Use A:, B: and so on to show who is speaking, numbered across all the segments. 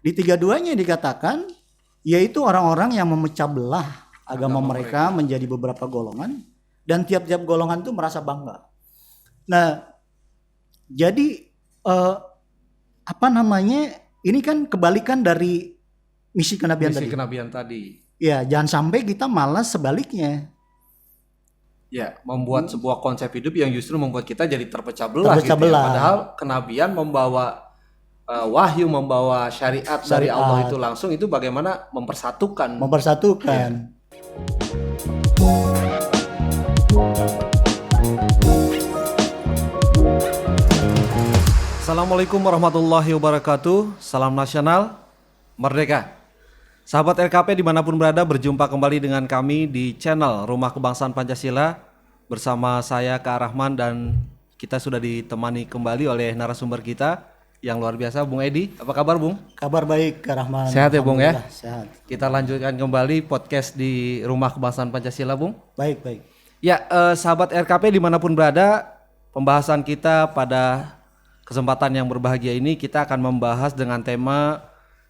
A: Di 32-nya dikatakan yaitu orang-orang yang memecah belah agama mereka menjadi beberapa golongan dan tiap-tiap golongan itu merasa bangga. Nah, jadi ini kan kebalikan dari misi kenabian tadi. Ya, jangan sampai kita malas sebaliknya.
B: Ya, membuat sebuah konsep hidup yang justru membuat kita jadi terpecah belah. Ya. Padahal kenabian membawa wahyu, membawa syariat dari Allah itu langsung, itu bagaimana mempersatukan.
A: Ya.
B: Assalamualaikum warahmatullahi wabarakatuh. Salam nasional, merdeka. Sahabat RKP dimanapun berada, berjumpa kembali dengan kami di channel Rumah Kebangsaan Pancasila bersama saya Kak Rahman, dan kita sudah ditemani kembali oleh narasumber kita yang luar biasa, Bung Edi. Apa kabar, Bung?
A: Kabar baik, Kak Rahman.
B: Sehat ya, Bung ya?
A: Sehat.
B: Kita lanjutkan kembali podcast di Rumah Kebangsaan Pancasila, Bung.
A: Baik.
B: Ya, sahabat RKP dimanapun berada, pembahasan kita pada kesempatan yang berbahagia ini kita akan membahas dengan tema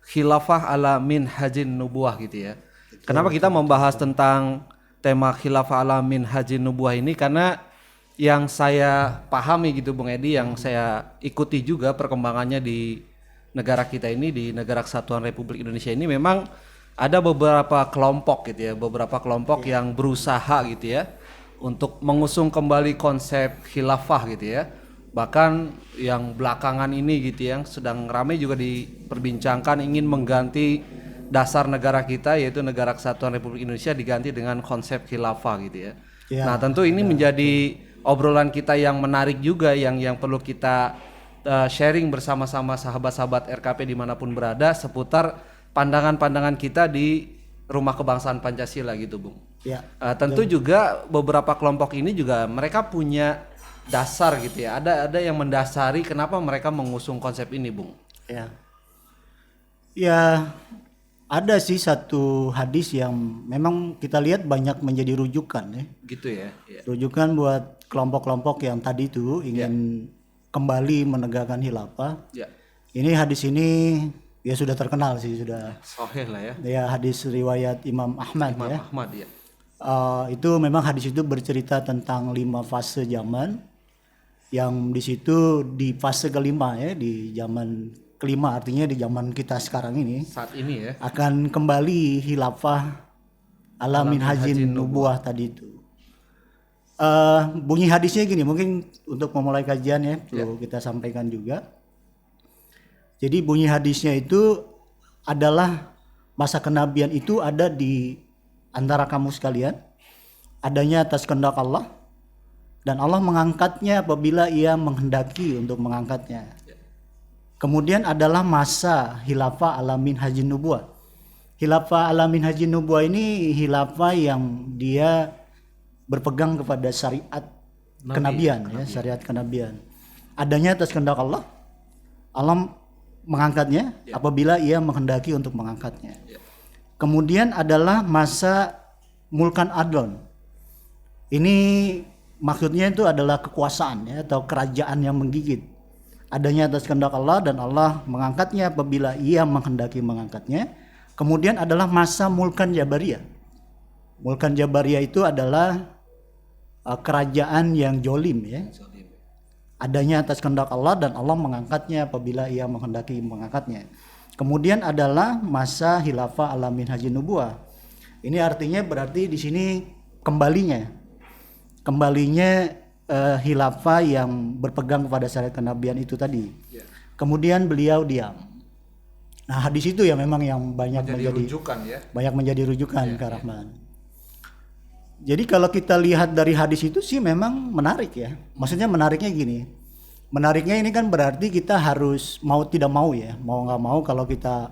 B: khilafah ala minhajin nubuwah gitu ya. Kenapa kita membahas tentang tema khilafah ala minhajin nubuwah ini? Karena yang saya pahami gitu, Bung Edi, yang saya ikuti juga perkembangannya di negara kita ini, di negara Kesatuan Republik Indonesia ini, memang ada beberapa kelompok gitu ya, beberapa kelompok yang berusaha gitu ya untuk mengusung kembali konsep khilafah gitu ya. Bahkan yang belakangan ini gitu yang sedang ramai juga diperbincangkan, ingin mengganti dasar negara kita, yaitu negara Kesatuan Republik Indonesia, diganti dengan konsep khilafah gitu ya. Nah, tentu ini menjadi obrolan kita yang menarik juga, yang perlu kita sharing bersama-sama sahabat-sahabat RKP dimanapun berada seputar pandangan-pandangan kita di Rumah Kebangsaan Pancasila gitu, Bung.
A: Ya.
B: Tentu juga beberapa kelompok ini juga mereka punya dasar gitu ya. Ada yang mendasari kenapa mereka mengusung konsep ini, Bung.
A: Ya, ada sih satu hadis yang memang kita lihat banyak menjadi rujukan ya.
B: Gitu ya.
A: Rujukan buat kelompok-kelompok yang tadi itu ingin kembali menegakkan khilafah.
B: Ya.
A: Ini hadis ini ya sudah terkenal sih, sudah
B: sahih lah ya.
A: Ya, hadis riwayat Imam Ahmad ya. Itu memang hadis itu bercerita tentang 5 fase zaman, yang di situ di fase kelima ya, di zaman kelima, artinya di zaman kita sekarang ini,
B: saat ini ya,
A: akan kembali khilafah ala minhajin nubuwah tadi itu. Bunyi hadisnya gini, mungkin untuk memulai kajian ya perlu kita sampaikan juga. Jadi bunyi hadisnya itu adalah masa kenabian itu ada di antara kamu sekalian, adanya atas kehendak Allah, dan Allah mengangkatnya apabila ia menghendaki untuk mengangkatnya. Kemudian adalah masa khilafah ala minhajin nubuwah. Khilafah ala minhajin nubuwah ini khilafah yang dia berpegang kepada syariat kenabian. Syariat kenabian. Adanya atas kehendak Allah. Allah mengangkatnya apabila ia menghendaki untuk mengangkatnya. Kemudian adalah masa mulkan adlon. Ini maksudnya itu adalah kekuasaan ya, atau kerajaan yang menggigit. Adanya atas kehendak Allah dan Allah mengangkatnya apabila ia menghendaki mengangkatnya. Kemudian adalah masa mulkan jabariyah. Mulkan jabariyah itu adalah kerajaan yang jolim ya. Adanya atas kehendak Allah dan Allah mengangkatnya apabila ia menghendaki mengangkatnya. Kemudian adalah masa khilafah ala minhajin nubuwah. Ini artinya berarti di sini kembalinya khilafah yang berpegang kepada syariat kenabian itu tadi. Kemudian beliau diam. Nah, hadis itu ya memang yang banyak menjadi
B: rujukan ya.
A: Banyak menjadi rujukan, Kak Rahman. Jadi kalau kita lihat dari hadis itu sih memang menarik ya. Maksudnya menariknya gini. Menariknya ini kan berarti kita harus mau tidak mau ya, mau nggak mau kalau kita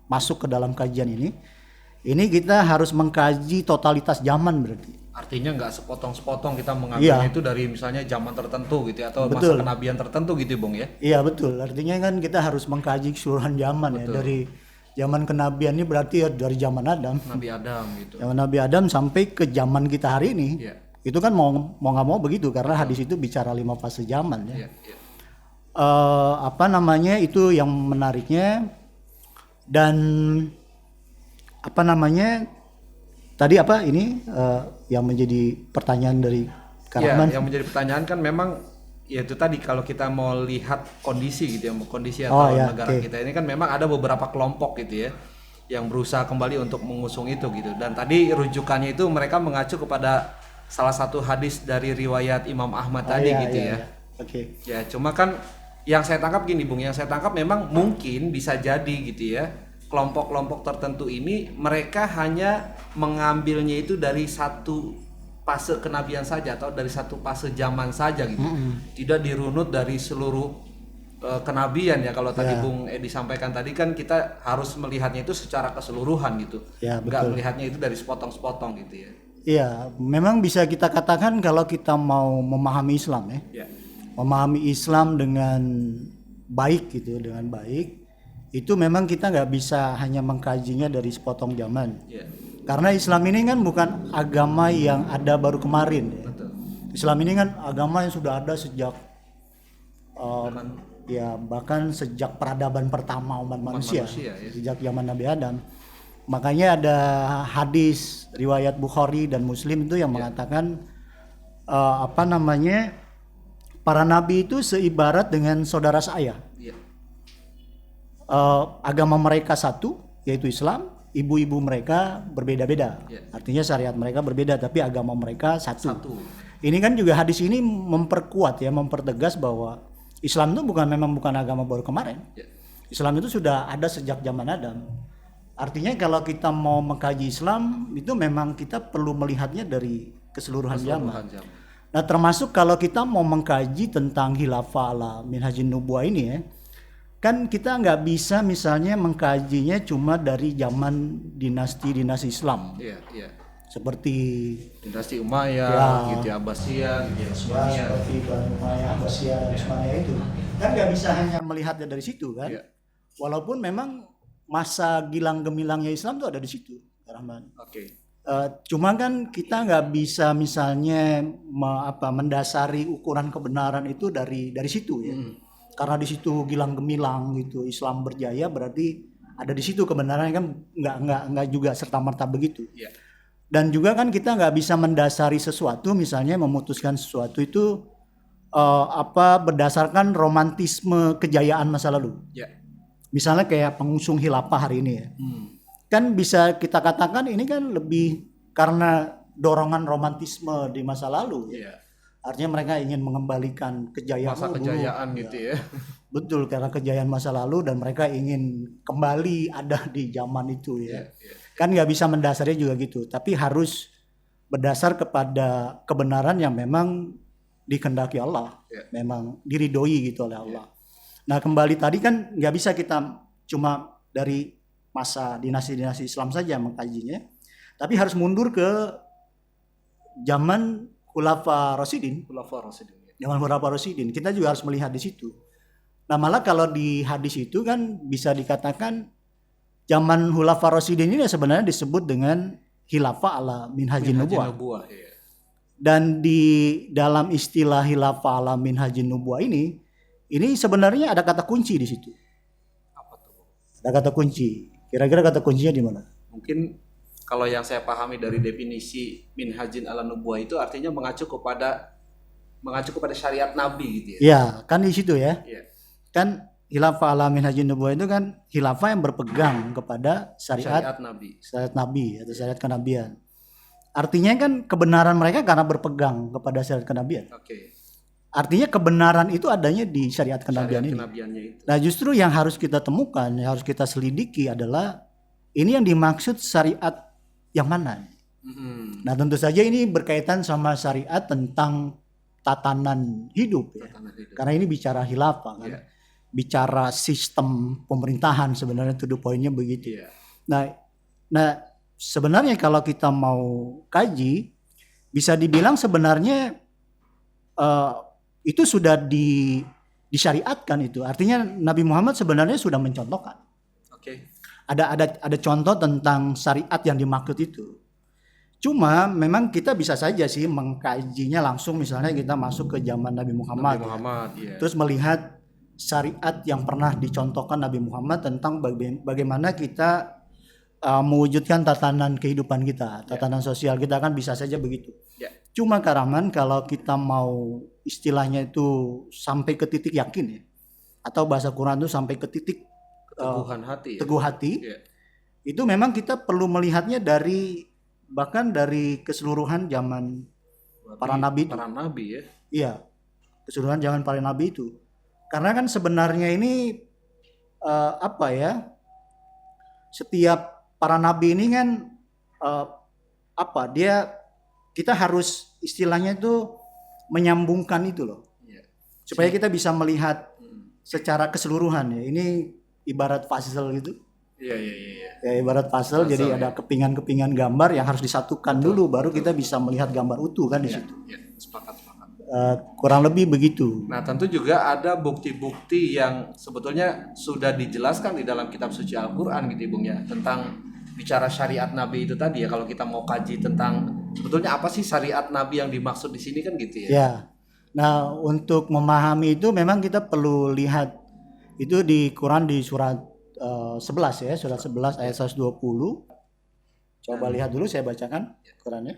A: masuk ke dalam kajian ini kita harus mengkaji totalitas zaman berarti.
B: Artinya nggak sepotong-sepotong kita mengambilnya itu dari misalnya zaman tertentu gitu ya, atau masa kenabian tertentu gitu, Bung ya.
A: Iya betul, artinya kan kita harus mengkaji keseluruhan zaman ya, dari zaman kenabian ini berarti ya dari zaman Adam.
B: Nabi Adam gitu. Zaman
A: Nabi Adam sampai ke zaman kita hari ini. Itu kan mau nggak mau begitu, karena hadis itu bicara 5 fase zaman ya. Itu yang menariknya. Dan apa namanya tadi apa ini yang menjadi pertanyaan dari Kak
B: Ya,
A: Rahman?
B: yang menjadi pertanyaan kan memang ya itu tadi kalau kita mau lihat kondisi gitu ya, kondisi
A: Oh,
B: atau
A: ya,
B: negara
A: oke.
B: kita ini kan memang ada beberapa kelompok gitu ya yang berusaha kembali untuk mengusung itu gitu. Dan tadi rujukannya itu mereka mengacu kepada salah satu hadis dari riwayat Imam Ahmad tadi
A: Iya,
B: gitu
A: iya,
B: ya.
A: iya. Oke.
B: Ya, cuma kan yang saya tangkap gini Bung, yang saya tangkap memang mungkin bisa jadi gitu ya. Kelompok-kelompok tertentu ini mereka hanya mengambilnya itu dari satu fase kenabian saja atau dari satu fase zaman saja gitu. Tidak dirunut dari seluruh kenabian ya. Kalau tadi Bung Edi sampaikan tadi kan kita harus melihatnya itu secara keseluruhan gitu.
A: Ya,
B: Enggak
A: betul.
B: melihatnya itu dari sepotong-sepotong gitu ya.
A: Iya, memang bisa kita katakan kalau kita mau memahami Islam ya.
B: Ya.
A: Memahami Islam dengan baik gitu, dengan baik itu memang kita nggak bisa hanya mengkajinya dari sepotong zaman.
B: Ya.
A: Karena Islam ini kan bukan agama yang ada baru kemarin ya.
B: Betul.
A: Islam ini kan agama yang sudah ada sejak ya bahkan sejak peradaban pertama umat manusia,
B: manusia, ya.
A: sejak zaman Nabi Adam. Makanya ada hadis riwayat Bukhari dan Muslim itu yang mengatakan apa namanya para nabi itu seibarat dengan saudara saya.
B: Ya.
A: Agama mereka satu yaitu Islam, ibu-ibu mereka berbeda-beda.
B: Ya.
A: Artinya syariat mereka berbeda tapi agama mereka satu.
B: Satu.
A: Ini kan juga hadis ini memperkuat ya, mempertegas bahwa Islam itu memang bukan agama baru kemarin.
B: Ya.
A: Islam itu sudah ada sejak zaman Adam. Artinya kalau kita mau mengkaji Islam itu memang kita perlu melihatnya dari keseluruhan zaman. Nah termasuk kalau kita mau mengkaji tentang khilafah ala minhajin nubuwah ini ya, kan kita nggak bisa misalnya mengkajinya cuma dari zaman dinasti-dinasti Islam
B: Iya, iya.
A: seperti
B: Dinasti Umayyah,
A: Ya.
B: gitu ya, Abbasiyah, gitu ya, Utsmaniyah.
A: seperti Banu Umayyah, Abbasiyah, dan Utsmaniyah itu kan nggak bisa hanya melihatnya dari situ kan,
B: Iya.
A: walaupun memang masa gilang gemilangnya Islam itu ada di situ, Rahman.
B: Oke.
A: Cuma kan kita nggak bisa misalnya mendasari ukuran kebenaran itu dari situ ya. Karena di situ gilang gemilang gitu Islam berjaya berarti ada di situ kebenaran kan nggak juga serta merta begitu.
B: Iya.
A: Dan juga kan kita nggak bisa mendasari sesuatu misalnya memutuskan sesuatu itu berdasarkan romantisme kejayaan masa lalu.
B: Iya.
A: Misalnya kayak pengusung khilafah hari ini ya. Kan bisa kita katakan ini kan lebih karena dorongan romantisme di masa lalu ya.
B: Iya.
A: Artinya mereka ingin mengembalikan kejayaan
B: Masa
A: dulu.
B: kejayaan gitu ya.
A: Betul, karena kejayaan masa lalu dan mereka ingin kembali ada di zaman itu ya.
B: Iya.
A: Kan nggak bisa mendasarnya juga gitu, tapi harus berdasar kepada kebenaran yang memang dikehendaki Allah,
B: Iya.
A: memang diridhoi gitu oleh Allah. Nah kembali tadi kan nggak bisa kita cuma dari masa dinasti-dinasti Islam saja mengkajinya, tapi harus mundur ke zaman Khulafa Rasyidin.
B: Khulafaur Rasyidin.
A: Zaman Khulafa Rasyidin kita juga harus melihat di situ. Nah malah kalau di hadis itu kan bisa dikatakan zaman Khulafa Rasyidin ini sebenarnya disebut dengan khilafah ala minhajin nubuwah.
B: Nubuwah, iya.
A: Dan di dalam istilah khilafah ala minhajin nubuwah ini sebenarnya ada kata kunci di situ.
B: Apa tuh?
A: Ada kata kunci. Kira-kira kata kuncinya di mana?
B: Mungkin kalau yang saya pahami dari definisi minhajin ala nubuwah itu artinya mengacu kepada syariat Nabi gitu ya.
A: Ya, kan di situ ya.
B: Iya.
A: Kan khilafah ala minhajin nubuwah itu kan khilafah yang berpegang kepada syariat
B: Nabi.
A: syariat Nabi atau syariat kenabian. Artinya kan kebenaran mereka karena berpegang kepada syariat kenabian.
B: Oke.
A: Artinya kebenaran itu adanya di syariat kenabian
B: Syariat
A: ini.
B: kenabiannya itu.
A: Nah justru yang harus kita temukan, yang harus kita selidiki adalah ini yang dimaksud syariat yang mana. Nah tentu saja ini berkaitan sama syariat tentang tatanan hidup ya.
B: Tatanan hidup.
A: Karena ini bicara khilafah kan.
B: Iya.
A: Bicara sistem pemerintahan sebenarnya to the point-nya begitu.
B: Iya.
A: Nah sebenarnya kalau kita mau kaji bisa dibilang sebenarnya itu sudah disyariatkan itu. Artinya Nabi Muhammad sebenarnya sudah mencontohkan.
B: Oke.
A: Ada contoh tentang syariat yang dimaksud itu. Cuma memang kita bisa saja sih mengkajinya langsung misalnya kita masuk ke zaman Nabi Muhammad.
B: Nabi Muhammad, iya.
A: Terus melihat syariat yang pernah dicontohkan Nabi Muhammad tentang bagaimana kita mewujudkan tatanan kehidupan kita, tatanan sosial kita, kan bisa saja begitu. Cuma Kak Rahman, kalau kita mau istilahnya itu sampai ke titik yakin ya, atau bahasa Quran itu sampai ke titik teguh hati, itu memang kita perlu melihatnya bahkan dari keseluruhan zaman para nabi itu. Iya, keseluruhan zaman para nabi itu. Karena kan sebenarnya ini setiap para nabi ini kan kita harus istilahnya itu menyambungkan itu loh, supaya kita bisa melihat secara keseluruhan ya. Ini ibarat puzzle gitu. Ya, ibarat puzzle, jadi ada kepingan-kepingan gambar yang harus disatukan dulu, baru kita bisa melihat gambar utuh kan di situ.
B: Sepakat.
A: Kurang lebih begitu.
B: Nah, tentu juga ada bukti-bukti yang sebetulnya sudah dijelaskan di dalam kitab suci Al-Qur'an gitu Bung ya, tentang bicara syariat Nabi itu tadi ya. Kalau kita mau kaji tentang sebetulnya apa sih syariat Nabi yang dimaksud di sini kan gitu ya.
A: Ya. Nah, untuk memahami itu memang kita perlu lihat itu di Quran di surat 11 ya, surat 11 ayat 120. Coba lihat dulu, saya bacakan Qurannya.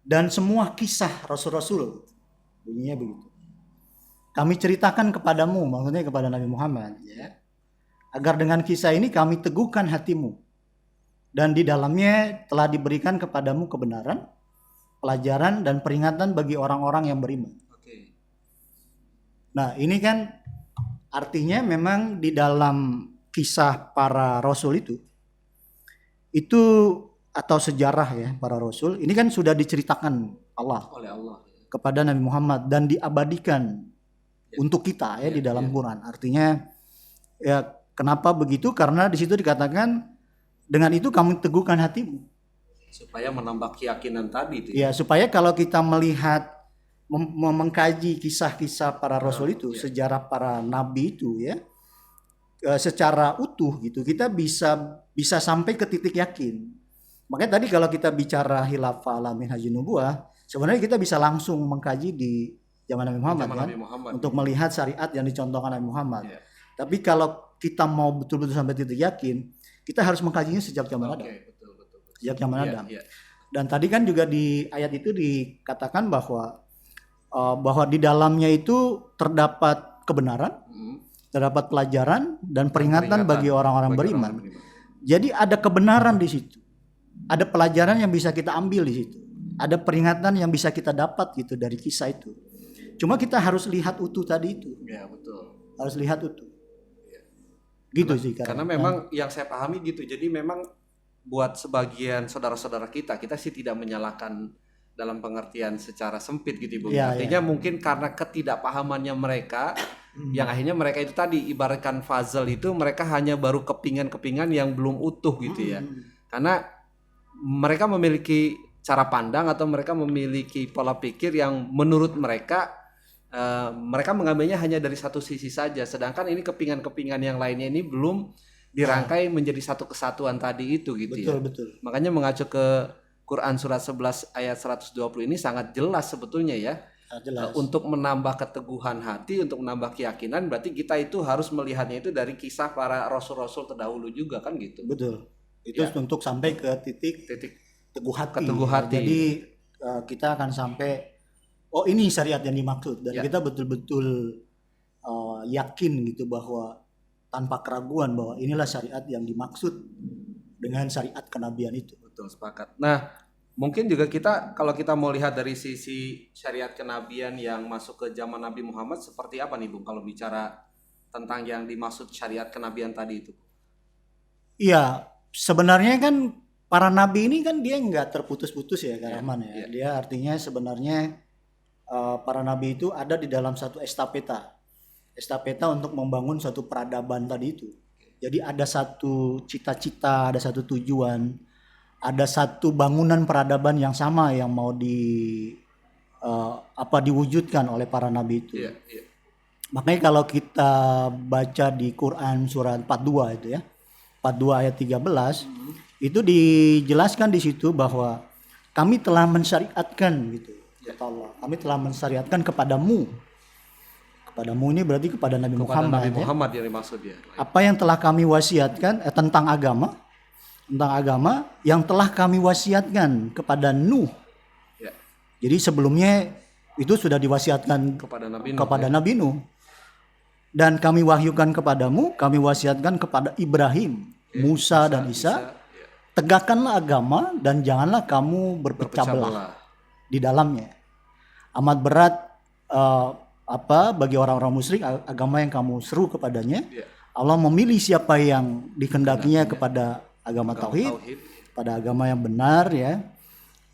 A: Dan semua kisah Rasul-Rasul, bunyinya begitu, kami ceritakan kepadamu, maksudnya kepada Nabi Muhammad ya, agar dengan kisah ini kami teguhkan hatimu, dan di dalamnya telah diberikan kepadamu kebenaran, pelajaran dan peringatan bagi orang-orang yang beriman. Nah, ini kan artinya memang di dalam kisah para rasul itu atau sejarah ya para rasul ini kan sudah diceritakan oleh Allah kepada Nabi Muhammad dan diabadikan untuk kita ya di dalam Quran. Artinya ya, kenapa begitu? Karena di situ dikatakan dengan itu kamu teguhkan hatimu,
B: supaya menambah keyakinan tadi itu.
A: Ya, supaya kalau kita melihat mengkaji kisah-kisah para rasul itu, sejarah para nabi itu ya, secara utuh gitu, kita bisa sampai ke titik yakin. Makanya tadi kalau kita bicara khilafah ala minhajin nubuwah, sebenarnya kita bisa langsung mengkaji di zaman Nabi Muhammad kan, untuk melihat syariat yang dicontohkan Nabi Muhammad. Tapi kalau kita mau betul-betul sampai titik yakin, kita harus mengkajinya sejak zaman Adam. Sejak zaman Adam. Dan tadi kan juga di ayat itu dikatakan bahwa di dalamnya itu terdapat kebenaran, terdapat pelajaran dan peringatan bagi orang-orang beriman. Jadi ada kebenaran di situ, ada pelajaran yang bisa kita ambil di situ, ada peringatan yang bisa kita dapat gitu dari kisah itu. Cuma kita harus lihat utuh tadi itu.
B: Ya, betul.
A: Harus lihat utuh. Gitu sih.
B: Karena memang yang saya pahami gitu. Jadi memang buat sebagian saudara-saudara kita sih tidak menyalahkan dalam pengertian secara sempit gitu Bung. Artinya mungkin karena ketidakpahamannya mereka, yang akhirnya mereka itu tadi ibaratkan puzzle itu, mereka hanya baru kepingan-kepingan yang belum utuh gitu ya. Karena mereka memiliki cara pandang atau mereka memiliki pola pikir yang menurut mereka mengambilnya hanya dari satu sisi saja, sedangkan ini kepingan-kepingan yang lainnya ini belum dirangkai menjadi satu kesatuan tadi itu gitu.
A: Betul.
B: Makanya mengacu ke Quran surat 11 ayat 120 ini sangat jelas sebetulnya ya. Untuk menambah keteguhan hati, untuk menambah keyakinan, berarti kita itu harus melihatnya itu dari kisah para rasul-rasul terdahulu juga kan gitu.
A: Betul. Itu untuk sampai ke titik teguh hati. Jadi kita akan sampai ini syariat yang dimaksud, dan kita betul-betul yakin gitu bahwa tanpa keraguan bahwa inilah syariat yang dimaksud dengan syariat kenabian itu.
B: Betul, sepakat. Nah, mungkin juga kalau kita mau lihat dari sisi syariat kenabian yang masuk ke zaman Nabi Muhammad seperti apa nih Bung, kalau bicara tentang yang dimaksud syariat kenabian tadi itu?
A: Iya, sebenarnya kan para nabi ini kan dia nggak terputus-putus ya Kak Rahman ya. Dia artinya sebenarnya para nabi itu ada di dalam satu estafeta untuk membangun suatu peradaban tadi itu. Jadi ada satu cita-cita, ada satu tujuan, ada satu bangunan peradaban yang sama yang mau diwujudkan oleh para nabi itu. Makanya kalau kita baca di Quran surat 42 itu ya, 42 ayat 13, itu dijelaskan di situ bahwa kami telah mensyariatkan gitu kata Allah. Kami telah mensyariatkan kepadamu. Kepadamu ini berarti kepada Nabi
B: Kepada
A: Muhammad.
B: Nabi Muhammad yang dimaksud ya.
A: Apa yang telah kami wasiatkan tentang agama yang telah kami wasiatkan kepada Nuh.
B: Ya.
A: Jadi sebelumnya itu sudah diwasiatkan
B: Kepada Nabi Nuh.
A: kepada Nabi Nuh. Dan kami wahyukan kepadamu, kami wasiatkan kepada Ibrahim, Musa dan Isa.
B: Ya.
A: Tegakkanlah agama dan janganlah kamu berpecah belah di dalamnya. Amat berat bagi orang-orang musyrik agama yang kamu seru kepadanya.
B: Ya.
A: Allah memilih siapa yang dikehendakinya kepada agama tauhid, pada agama yang benar ya.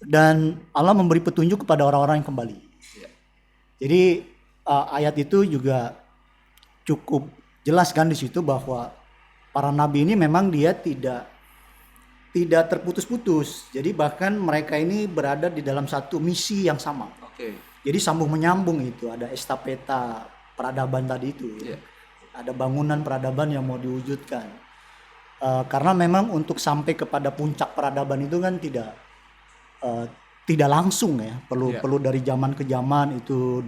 A: Dan Allah memberi petunjuk kepada orang-orang yang kembali.
B: Ya.
A: Jadi ayat itu juga cukup jelas kan di situ bahwa para nabi ini memang dia tidak terputus-putus. Jadi bahkan mereka ini berada di dalam satu misi yang sama.
B: Oke.
A: Jadi sambung menyambung itu, ada estafeta peradaban tadi itu.
B: Yeah.
A: Ada bangunan peradaban yang mau diwujudkan. Karena memang untuk sampai kepada puncak peradaban itu kan tidak langsung ya. Perlu dari zaman ke zaman itu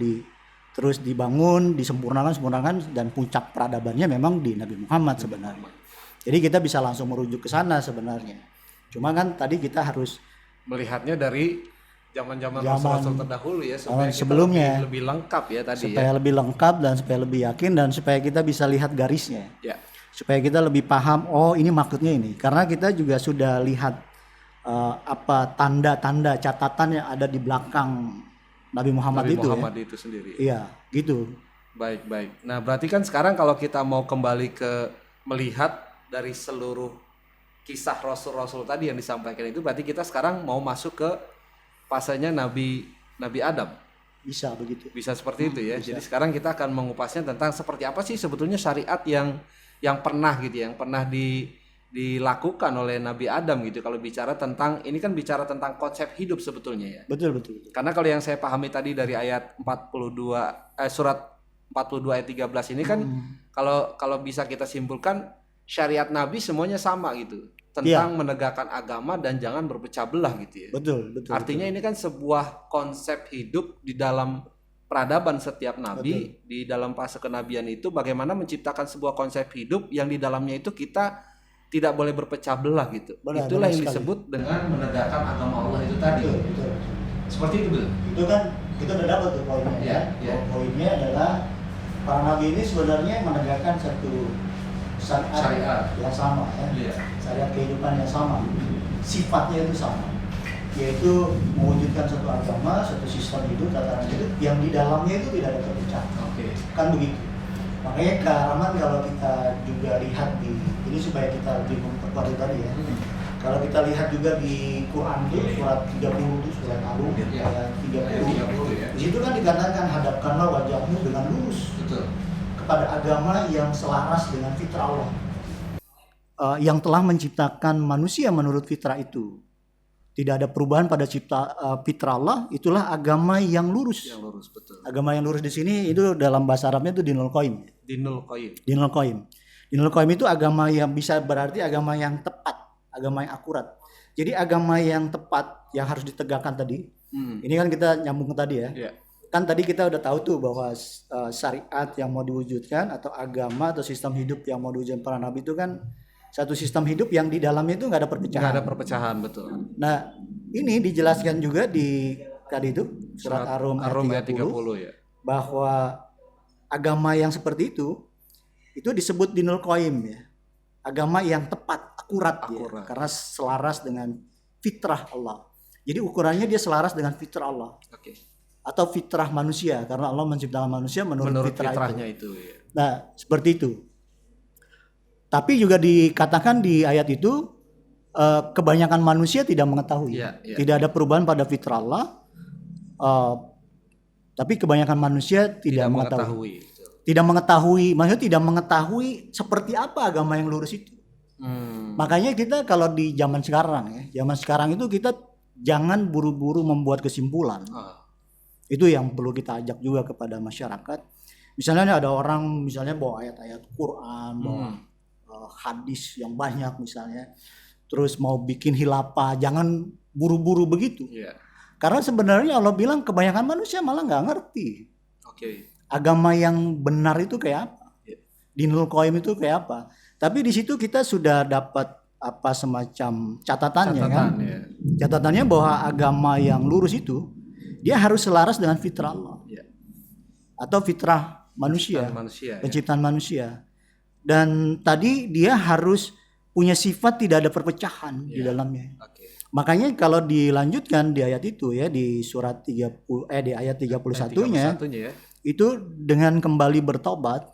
A: terus dibangun, disempurnakan dan puncak peradabannya memang di Nabi Muhammad sebenarnya. Jadi kita bisa langsung merujuk ke sana sebenarnya. Cuma kan tadi kita harus
B: melihatnya dari zaman-zaman Rasul terdahulu ya, supaya
A: sebelumnya
B: kita lebih lengkap ya tadi
A: supaya lebih lengkap dan supaya lebih yakin dan supaya kita bisa lihat garisnya.
B: Ya.
A: Supaya kita lebih paham, oh ini maksudnya ini. Karena kita juga sudah lihat tanda-tanda catatan yang ada di belakang Nabi Muhammad
B: itu sendiri.
A: Iya, gitu.
B: Baik. Nah, berarti kan sekarang kalau kita mau kembali ke melihat dari seluruh kisah Rasul-Rasul tadi yang disampaikan itu, berarti kita sekarang mau masuk ke fasenya Nabi Adam.
A: Bisa begitu.
B: Bisa seperti itu ya.
A: Bisa.
B: Jadi sekarang kita akan mengupasnya tentang seperti apa sih sebetulnya syariat yang pernah gitu, yang pernah dilakukan oleh Nabi Adam gitu. Kalau bicara tentang ini kan bicara tentang konsep hidup sebetulnya ya.
A: Betul.
B: Karena kalau yang saya pahami tadi dari ayat 42 surat 42 ayat 13 ini kan kalau bisa kita simpulkan syariat Nabi semuanya sama gitu. Tentang menegakkan agama dan jangan berpecah belah gitu ya.
A: Betul.
B: Artinya ini kan sebuah konsep hidup di dalam peradaban setiap nabi. Di dalam fase kenabian itu bagaimana menciptakan sebuah konsep hidup yang di dalamnya itu kita tidak boleh berpecah belah gitu. Itulah yang disebut dengan menegakkan agama Allah itu tadi.
A: Betul.
B: Seperti itu betul.
A: Itu kan kita udah dapat tuh poinnya.
B: Ya.
A: Poinnya adalah para nabi ini sebenarnya menegakkan satu syariat yang sama ya. Syariat kehidupan yang sama. Sifatnya itu sama. Yaitu mewujudkan satu agama, satu sistem hidup, tatanan hidup yang di dalamnya itu tidak ada perpecahan. Kan begitu. Makanya kearaman kalau kita juga lihat ini supaya kita lebih memperkuat tadi ya. Kalau kita lihat juga di Quran itu surat 30 itu surat Al-Rum ayat 30. Di situ kan dikatakan hadapkanlah wajahmu dengan lurus.
B: Betul.
A: Kepada agama yang selaras dengan fitrah Allah. Yang telah menciptakan manusia menurut fitrah itu. Tidak ada perubahan pada fitrah Allah, itulah agama yang lurus.
B: Yang lurus, betul.
A: Agama yang lurus di sini itu dalam bahasa Arabnya itu dinul qaim. Dinul qaim itu agama yang bisa berarti agama yang tepat, agama yang akurat. Jadi agama yang tepat yang harus ditegakkan tadi. Ini kan kita nyambung tadi ya.
B: Yeah.
A: Kan tadi kita udah tahu tuh bahwa syariat yang mau diwujudkan atau agama atau sistem hidup yang mau diwujudkan para nabi itu kan satu sistem hidup yang di dalamnya itu nggak ada perpecahan.
B: Nggak ada perpecahan, betul.
A: Nah ini dijelaskan juga di tadi itu surat Ar-Rum ayat 30
B: ya.
A: Bahwa agama yang seperti itu disebut dinul qaim ya. Agama yang tepat, akurat. Ya, karena selaras dengan fitrah Allah. Jadi ukurannya dia selaras dengan fitrah Allah.
B: Oke.
A: Atau fitrah manusia karena Allah menciptakan manusia menurut
B: fitrahnya itu ya.
A: Nah, seperti itu. Tapi juga dikatakan di ayat itu kebanyakan manusia tidak mengetahui. Tidak ada perubahan pada fitrah Allah. Tapi kebanyakan manusia tidak mengetahui. Tidak mengetahui, maksudnya tidak mengetahui seperti apa agama yang lurus itu. Makanya kita kalau di zaman sekarang itu kita jangan buru-buru membuat kesimpulan. Itu yang perlu kita ajak juga kepada masyarakat. Misalnya ada orang bawa ayat-ayat Quran, bawa hadis yang banyak misalnya, terus mau bikin khilafah, jangan buru-buru begitu. Karena sebenarnya Allah bilang kebanyakan manusia malah nggak ngerti
B: Oke.
A: agama yang benar itu kayak apa,
B: Ya.
A: Dinul Qayyim itu kayak apa. Tapi di situ kita sudah dapat apa semacam catatannya kan.
B: Ya.
A: Catatannya bahwa agama yang lurus itu dia harus selaras dengan fitrah Allah
B: Ya.
A: atau fitrah manusia,
B: Manusia. Ya.
A: penciptaan manusia. Dan tadi dia harus punya sifat tidak ada perpecahan di dalamnya.
B: Oke.
A: Makanya kalau dilanjutkan di ayat itu ya di surat 30 di ayat 31-nya
B: 31-nya ya.
A: itu dengan kembali bertobat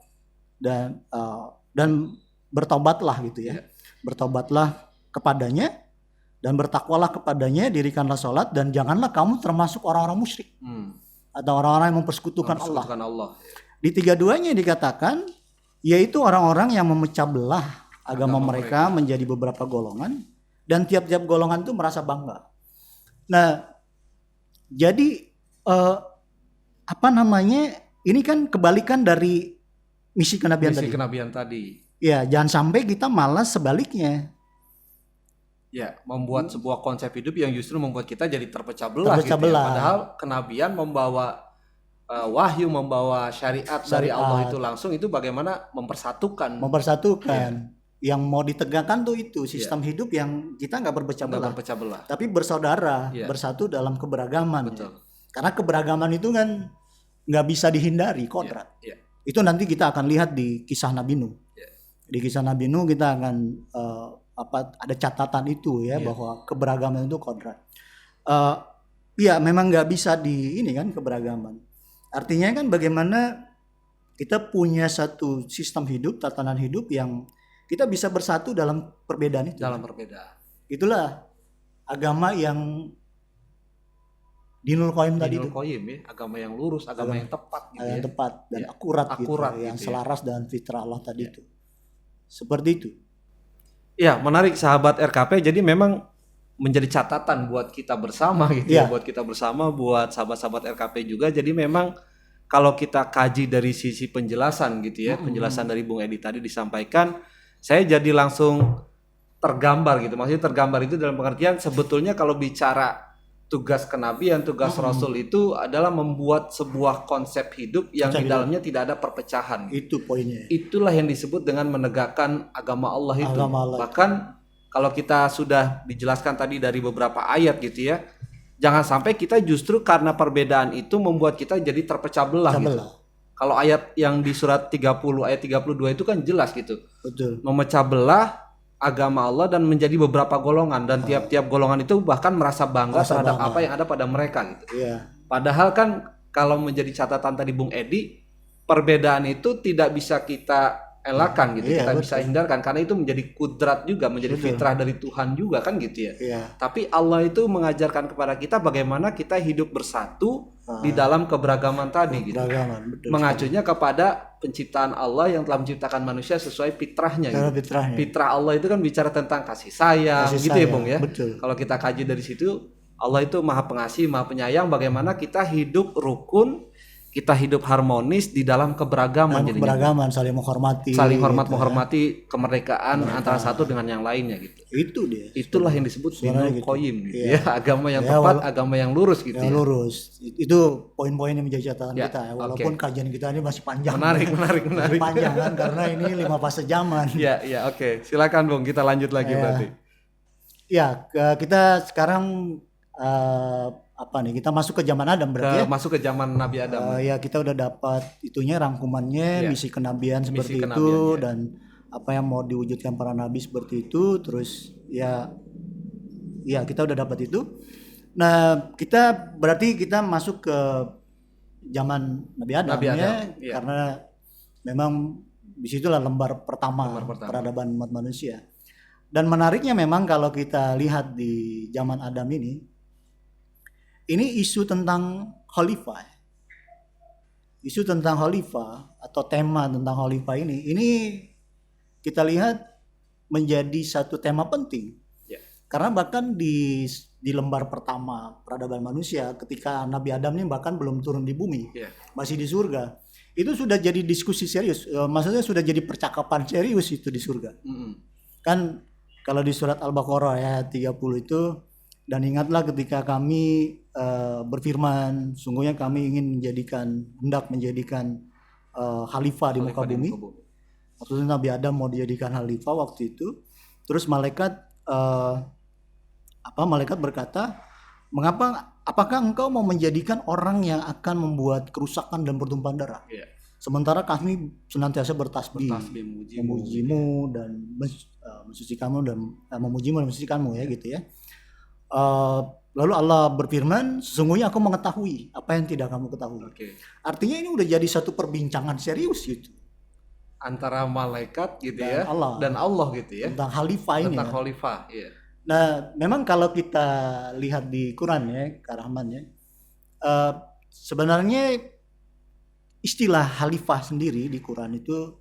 A: dan bertobatlah gitu ya. Bertobatlah kepadanya dan bertakwalah kepadanya, dirikanlah sholat dan janganlah kamu termasuk orang-orang musyrik atau orang-orang yang mempersekutukan Allah.
B: Allah.
A: Di 32-nya dikatakan yaitu orang-orang yang memecah belah agama mereka menjadi beberapa golongan dan tiap-tiap golongan itu merasa bangga. Nah, jadi ini kan kebalikan dari misi kenabian
B: Misi
A: tadi.
B: kenabian tadi.
A: Ya, jangan sampai kita malas sebaliknya.
B: Ya, membuat sebuah konsep hidup yang justru membuat kita jadi terpecah belah.
A: Terpecah
B: gitu
A: belah.
B: Ya. Padahal kenabian membawa wahyu, membawa syariat dari Allah itu langsung, itu bagaimana mempersatukan.
A: Yang mau ditegakkan tuh itu sistem hidup yang kita nggak berpecah belah, tapi bersaudara, bersatu dalam keberagaman.
B: Betul.
A: Karena keberagaman itu kan nggak bisa dihindari, kodrat. Itu nanti kita akan lihat di kisah Nabi Nuh. Di kisah Nabi Nuh kita akan ada catatan itu ya bahwa keberagaman itu kodrat. Ya memang nggak bisa ini kan keberagaman. Artinya kan bagaimana kita punya satu sistem hidup, tatanan hidup yang kita bisa bersatu dalam perbedaan itu.
B: Dalam perbedaan.
A: Itulah agama yang Dinul Qayyim tadi itu.
B: Dinul Qayyim ya, agama yang lurus, agama yang tepat gitu
A: yang
B: ya.
A: tepat dan akurat gitu, yang
B: gitu
A: selaras dengan fitrah Allah tadi itu. Seperti itu.
B: Ya, menarik sahabat RKP. Jadi memang menjadi catatan buat kita bersama gitu ya, buat kita bersama, buat sahabat-sahabat RKP juga. Jadi memang kalau kita kaji dari sisi penjelasan gitu ya, penjelasan dari Bung Edi tadi disampaikan, saya jadi langsung tergambar gitu. Maksudnya tergambar itu dalam pengertian sebetulnya kalau bicara tugas kenabian, tugas Rasul itu adalah membuat sebuah konsep hidup yang di dalamnya tidak ada perpecahan.
A: Itu poinnya.
B: Itulah yang disebut dengan menegakkan agama Allah itu.
A: Allah.
B: Bahkan kalau kita sudah dijelaskan tadi dari beberapa ayat gitu ya, jangan sampai kita justru karena perbedaan itu membuat kita jadi terpecah belah gitu. Kalau ayat yang di surat 30 ayat 32 itu kan jelas gitu.
A: Betul.
B: Memecah belah agama Allah dan menjadi beberapa golongan dan tiap-tiap golongan itu bahkan merasa bangga terhadap apa yang ada pada mereka gitu. Padahal kan kalau menjadi catatan tadi Bung Edi, perbedaan itu tidak bisa kita elakkan gitu, kita bisa hindarkan karena itu menjadi kudrat juga, menjadi fitrah dari Tuhan juga kan gitu ya. Tapi Allah itu mengajarkan kepada kita bagaimana kita hidup bersatu di dalam keberagaman tadi gitu. Mengacunya kepada penciptaan Allah yang telah menciptakan manusia sesuai fitrahnya gitu. Fitrah Allah itu kan bicara tentang kasih sayang gitu ya Bung ya. Kalau kita kaji dari situ, Allah itu Maha Pengasih, Maha Penyayang, bagaimana kita hidup rukun, kita hidup harmonis di dalam keberagaman.
A: Keberagaman, saling menghormati.
B: Saling menghormati kemerdekaan antara satu dengan yang lainnya gitu.
A: Itu dia.
B: Itulah yang disebut Dinul Qayyim gitu ya. Agama yang tepat, agama yang lurus gitu ya.
A: Lurus. Itu poin-poin yang menjadi catatan kita ya. Walaupun kajian kita ini masih panjang.
B: Menarik.
A: Panjang kan karena ini 5 fase zaman.
B: Ya, oke. Silakan Bung, kita lanjut lagi berarti.
A: Ya, kita sekarang kita masuk ke zaman Adam berarti
B: masuk ke zaman Nabi Adam.
A: Ya kita udah dapat itunya rangkumannya, misi kenabian seperti itu dan apa yang mau diwujudkan para nabi seperti itu. Terus ya kita udah dapat itu. Nah kita masuk ke zaman Nabi Adam. Karena memang disitulah lembar pertama peradaban umat manusia. Dan menariknya memang kalau kita lihat di zaman Adam ini isu tentang khalifah. Isu tentang khalifah atau tema tentang khalifah ini kita lihat menjadi satu tema penting. Karena bahkan di lembar pertama peradaban manusia ketika Nabi Adam ini bahkan belum turun di bumi, masih di surga. Itu sudah jadi diskusi serius. Maksudnya sudah jadi percakapan serius itu di surga. Kan kalau di surat Al-Baqarah ya 30 itu Dan ingatlah ketika kami berfirman, sungguhnya kami ingin hendak menjadikan khalifah di muka bumi. Maksudnya Nabi Adam mau dijadikan khalifah waktu itu. Terus malaikat berkata, apakah engkau mau menjadikan orang yang akan membuat kerusakan dan pertumpahan darah?
B: Iya.
A: Sementara kami senantiasa bertasbih, memujimu dan mensucikanmu dan memujimu dan mensucikanmu ya gitu ya. Lalu Allah berfirman, sesungguhnya aku mengetahui apa yang tidak kamu ketahui. Artinya ini udah jadi satu perbincangan serius gitu
B: antara malaikat gitu
A: dan
B: ya dan Allah gitu ya
A: tentang khalifah ini.
B: Tentang khalifah, iya.
A: Nah, memang kalau kita lihat di Quran ya, Kak Rahman ya, sebenarnya istilah khalifah sendiri di Quran itu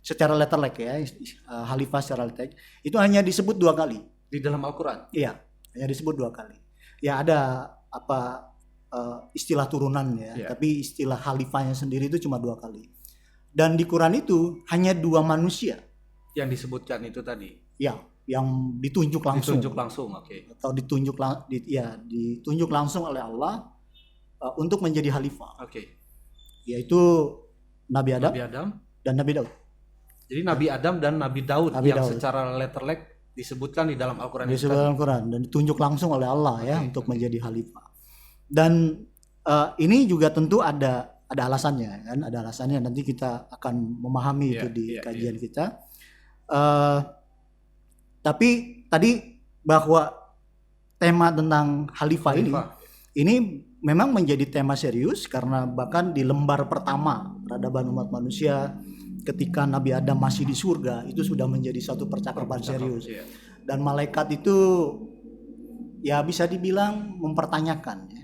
A: secara letterlek ya, khalifah secara letterlek itu hanya disebut 2 kali
B: di dalam Al-Quran.
A: Iya, hanya disebut 2 kali. Ya ada istilah turunan ya, tapi istilah khalifahnya sendiri itu cuma 2 kali. Dan di Quran itu hanya 2 manusia
B: yang disebutkan itu tadi.
A: Ya, yang ditunjuk langsung. Atau ditunjuk langsung oleh Allah untuk menjadi khalifah. Yaitu Nabi Adam dan Nabi Daud.
B: Jadi Nabi Adam dan Nabi Daud yang secara letterlek disebutkan di dalam Al-Quran.
A: Disebut dalam Al-Quran dan ditunjuk langsung oleh Allah ya untuk menjadi khalifah. Dan ini juga tentu ada alasannya kan, ada alasannya, nanti kita akan memahami itu di kajian kita. Tapi tadi bahwa tema tentang khalifah ini memang menjadi tema serius karena bahkan di lembar pertama peradaban umat manusia ketika Nabi Adam masih di surga itu sudah menjadi satu percakapan serius. Dan malaikat itu ya bisa dibilang mempertanyakan ya,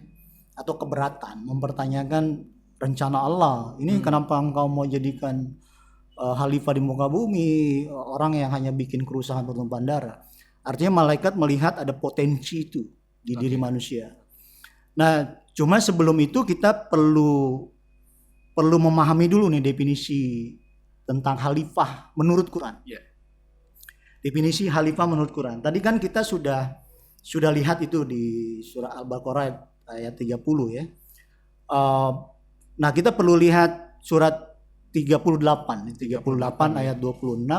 A: atau keberatan mempertanyakan rencana Allah. Ini kenapa engkau mau jadikan khalifah di muka bumi, orang yang hanya bikin kerusakan pertumpahan darah. Artinya malaikat melihat ada potensi itu di diri manusia. Nah, cuma sebelum itu kita perlu memahami dulu nih definisi tentang khalifah menurut Quran. Definisi khalifah menurut Quran. Tadi kan kita sudah lihat itu di surah Al-Baqarah ayat 30 ya. Nah, kita perlu lihat surat 38 ayat 26.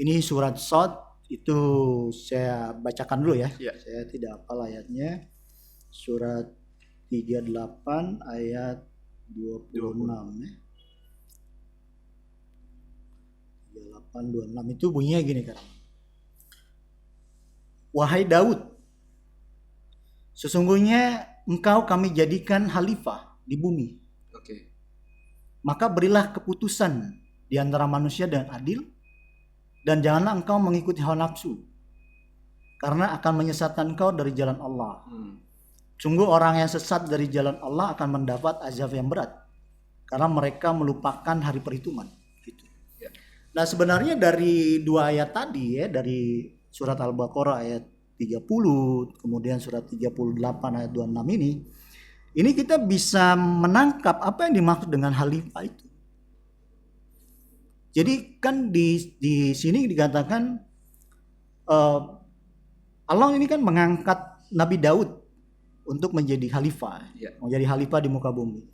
A: Ini surat Shad, itu saya bacakan dulu ya. Saya tidak hafal ayatnya. Surat 38 ayat 26 ya. 38 26 itu bunyinya gini kan. Wahai Daud, sesungguhnya engkau kami jadikan khalifah di bumi. Maka berilah keputusan di antara manusia dan adil, dan janganlah engkau mengikuti hawa nafsu, karena akan menyesatkan engkau dari jalan Allah. Sungguh orang yang sesat dari jalan Allah akan mendapat azab yang berat, karena mereka melupakan hari perhitungan. Gitu. Nah, sebenarnya dari 2 ayat tadi ya, dari surat Al-Baqarah ayat 30, kemudian surat 38 ayat 26 ini kita bisa menangkap apa yang dimaksud dengan khalifah itu. Jadi kan di sini dikatakan Allah ini kan mengangkat Nabi Daud untuk menjadi khalifah, menjadi khalifah di muka bumi.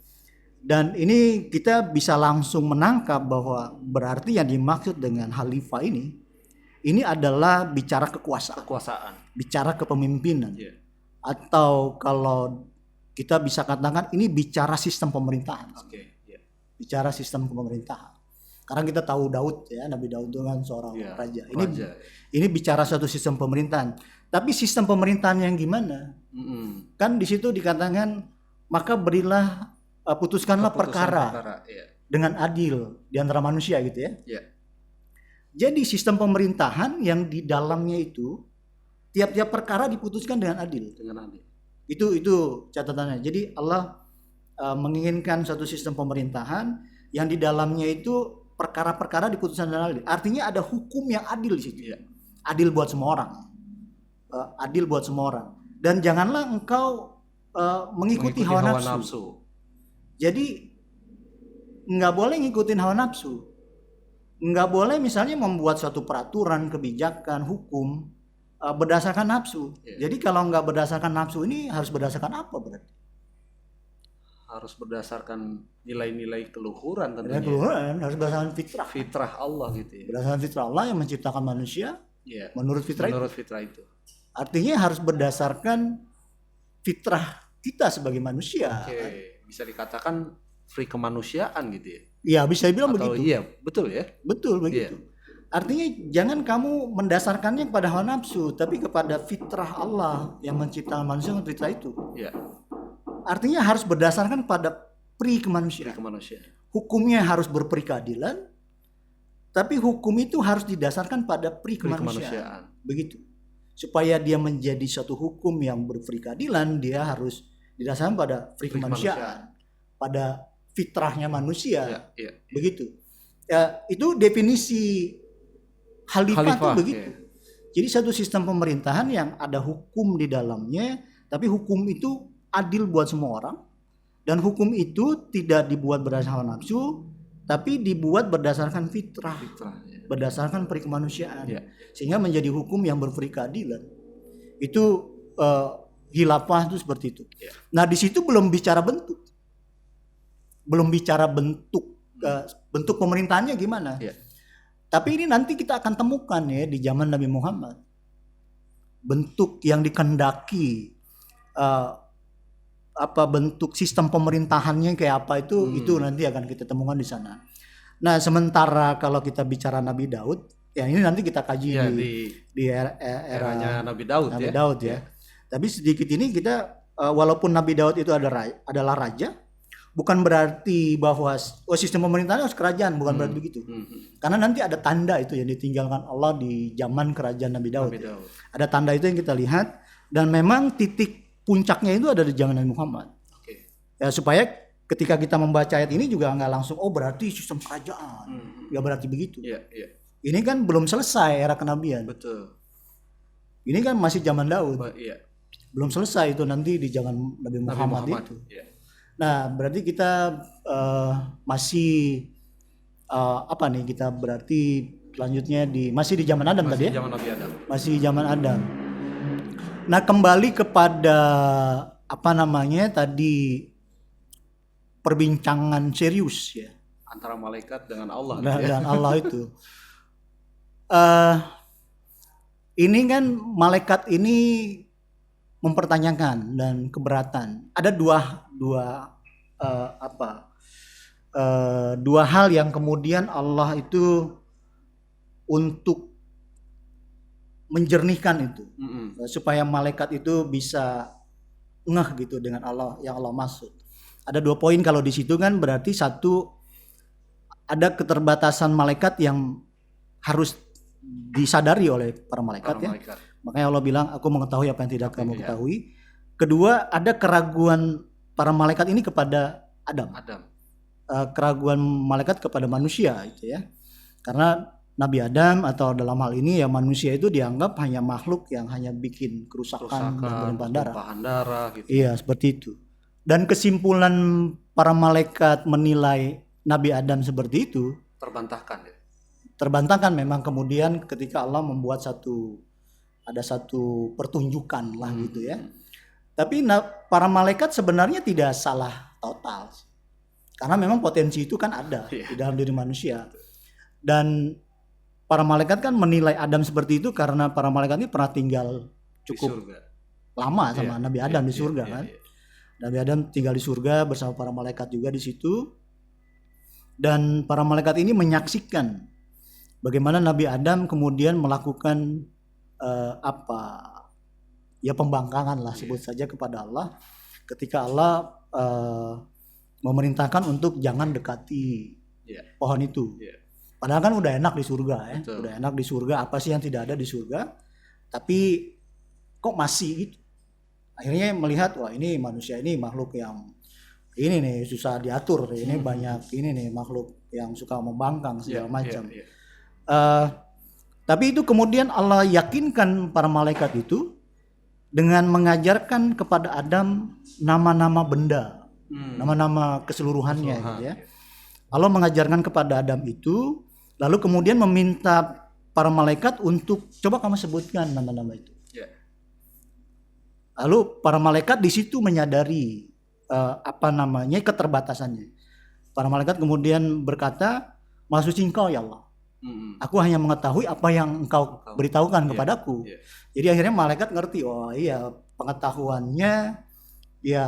A: Dan ini kita bisa langsung menangkap bahwa berarti yang dimaksud dengan khalifah ini adalah bicara kekuasaan, bicara kepemimpinan, atau kalau kita bisa katakan ini bicara sistem pemerintahan. Bicara sistem pemerintahan. Karena kita tahu Daud ya, Nabi Daud itu kan seorang raja. Ini bicara suatu sistem pemerintahan. Tapi sistem pemerintahan yang gimana? Kan di situ dikatakan maka berilah putuskanlah perkara dengan adil di antara manusia gitu ya. Jadi sistem pemerintahan yang di dalamnya itu tiap-tiap perkara diputuskan dengan adil. Itu catatannya. Jadi Allah menginginkan satu sistem pemerintahan yang di dalamnya itu perkara-perkara diputuskan dengan adil. Artinya ada hukum yang adil di situ. Adil buat semua orang. Adil buat semua orang. Dan janganlah engkau mengikuti hawa nafsu. Jadi nggak boleh ngikutin hawa nafsu. Nggak boleh misalnya membuat suatu peraturan, kebijakan, hukum berdasarkan nafsu.
B: Iya.
A: Jadi kalau nggak berdasarkan nafsu ini harus berdasarkan apa berarti?
B: Harus berdasarkan nilai-nilai keluhuran
A: Ya,
B: tentunya.
A: keluaran harus berdasarkan fitrah.
B: Fitrah Allah gitu ya.
A: Berdasarkan fitrah Allah yang menciptakan manusia
B: Iya.
A: menurut fitrah itu.
B: Menurut fitrah itu.
A: Artinya harus berdasarkan fitrah kita sebagai manusia.
B: Oke, bisa dikatakan free kemanusiaan gitu ya.
A: Ya bisa dibilang
B: Atau
A: begitu.
B: iya, betul ya.
A: Betul begitu. Artinya jangan kamu mendasarkannya kepada hawa nafsu, tapi kepada fitrah Allah yang menciptakan manusia dengan fitrah itu.
B: Iya,
A: Artinya harus berdasarkan pada pri
B: free
A: kemanusiaan.
B: kemanusiaan.
A: Hukumnya harus berperi keadilan, tapi hukum itu harus didasarkan pada pri
B: Free
A: kemanusiaan. Begitu. Supaya dia menjadi suatu hukum yang berperi keadilan, dia harus didasarkan pada pri kemanusiaan, pada fitrahnya manusia.
B: Iya, iya.
A: Begitu. Ya, itu definisi khalifah itu begitu.
B: iya.
A: Jadi satu sistem pemerintahan yang ada hukum di dalamnya, tapi hukum itu adil buat semua orang, dan hukum itu tidak dibuat berdasarkan hawa nafsu, tapi dibuat berdasarkan fitrah,
B: Fitrah. Ya.
A: berdasarkan peri kemanusiaan,
B: Iya.
A: sehingga menjadi hukum yang berperi keadilan. Itu khilafah itu seperti itu.
B: Iya.
A: Nah di situ belum bicara bentuk, bentuk pemerintahannya gimana.
B: Iya.
A: Tapi ini nanti kita akan temukan ya di zaman Nabi Muhammad. Bentuk yang dikehendaki, bentuk sistem pemerintahannya kayak apa itu nanti akan kita temukan di sana. Nah, sementara kalau kita bicara Nabi Daud, ya ini nanti kita kaji
B: Iya,
A: di era
B: eranya Nabi Daud
A: Nabi
B: ya.
A: Daud ya. Tapi sedikit ini kita walaupun Nabi Daud itu adalah raja, bukan berarti bahwa sistem pemerintahan harus kerajaan, bukan berarti begitu. Karena nanti ada tanda itu yang ditinggalkan Allah di zaman kerajaan Nabi Daud.
B: Nabi Daud.
A: Ada tanda itu yang kita lihat, dan memang titik puncaknya itu ada di zaman Nabi Muhammad.
B: Oke.
A: Ya, supaya ketika kita membaca ayat ini juga nggak langsung berarti sistem kerajaan. Nggak berarti begitu.
B: Iya, iya.
A: Ini kan belum selesai era kenabian.
B: Betul.
A: Ini kan masih zaman Daud.
B: Iya.
A: Belum selesai itu nanti di zaman Nabi Muhammad itu.
B: Iya.
A: Nah, berarti kita masih apa nih? Kita berarti selanjutnya masih di zaman Adam tadi ya?
B: Zaman Nabi Adam.
A: Masih zaman Adam. Nah, kembali kepada apa namanya tadi perbincangan serius ya
B: Antara malaikat dengan Allah.
A: dan Allah itu. Ini kan malaikat ini mempertanyakan dan keberatan. Ada dua hal yang kemudian Allah itu untuk menjernihkan itu, supaya malaikat itu bisa ngeh gitu dengan Allah yang Allah maksud. Ada 2 poin kalau di situ kan, berarti satu, ada keterbatasan malaikat yang harus disadari oleh para malaikat ya. Makanya Allah bilang, aku mengetahui apa yang tidak kamu ketahui. Kedua, ada keraguan para malaikat ini kepada Adam. Keraguan malaikat kepada manusia itu ya. Karena Nabi Adam atau dalam hal ini ya manusia itu dianggap hanya makhluk yang hanya bikin kerusakan dan berlimpah darah.
B: Gitu.
A: Iya, seperti itu. Dan kesimpulan para malaikat menilai Nabi Adam seperti itu
B: terbantahkan ya.
A: Terbantahkan memang kemudian ketika Allah membuat ada satu pertunjukan lah gitu ya. Tapi para malaikat sebenarnya tidak salah total. Karena memang potensi itu kan ada di dalam diri manusia. Dan para malaikat kan menilai Adam seperti itu karena para malaikat ini pernah tinggal cukup lama sama Nabi Adam di surga kan. Nabi Adam tinggal di surga bersama para malaikat juga di situ. Dan para malaikat ini menyaksikan bagaimana Nabi Adam kemudian melakukan pembangkangan lah sebut saja kepada Allah ketika Allah memerintahkan untuk jangan dekati pohon itu. Padahal kan udah enak di surga ya. Betul. Udah enak di surga, apa sih yang tidak ada di surga? Tapi kok masih gitu. Akhirnya melihat wah ini manusia ini makhluk yang ini nih susah diatur, ini banyak ini nih makhluk yang suka membangkang segala macam. Tapi itu kemudian Allah yakinkan para malaikat itu dengan mengajarkan kepada Adam nama-nama benda, nama-nama keseluruhannya gitu ya. Allah mengajarkan kepada Adam itu, lalu kemudian meminta para malaikat untuk coba kamu sebutkan nama-nama itu.
B: Ya.
A: Lalu para malaikat di situ menyadari keterbatasannya. Para malaikat kemudian berkata, Maha suci Engkau ya Allah. Aku hanya mengetahui apa yang Engkau beritahukan kepadaku. Jadi akhirnya malaikat ngerti, oh iya pengetahuannya ya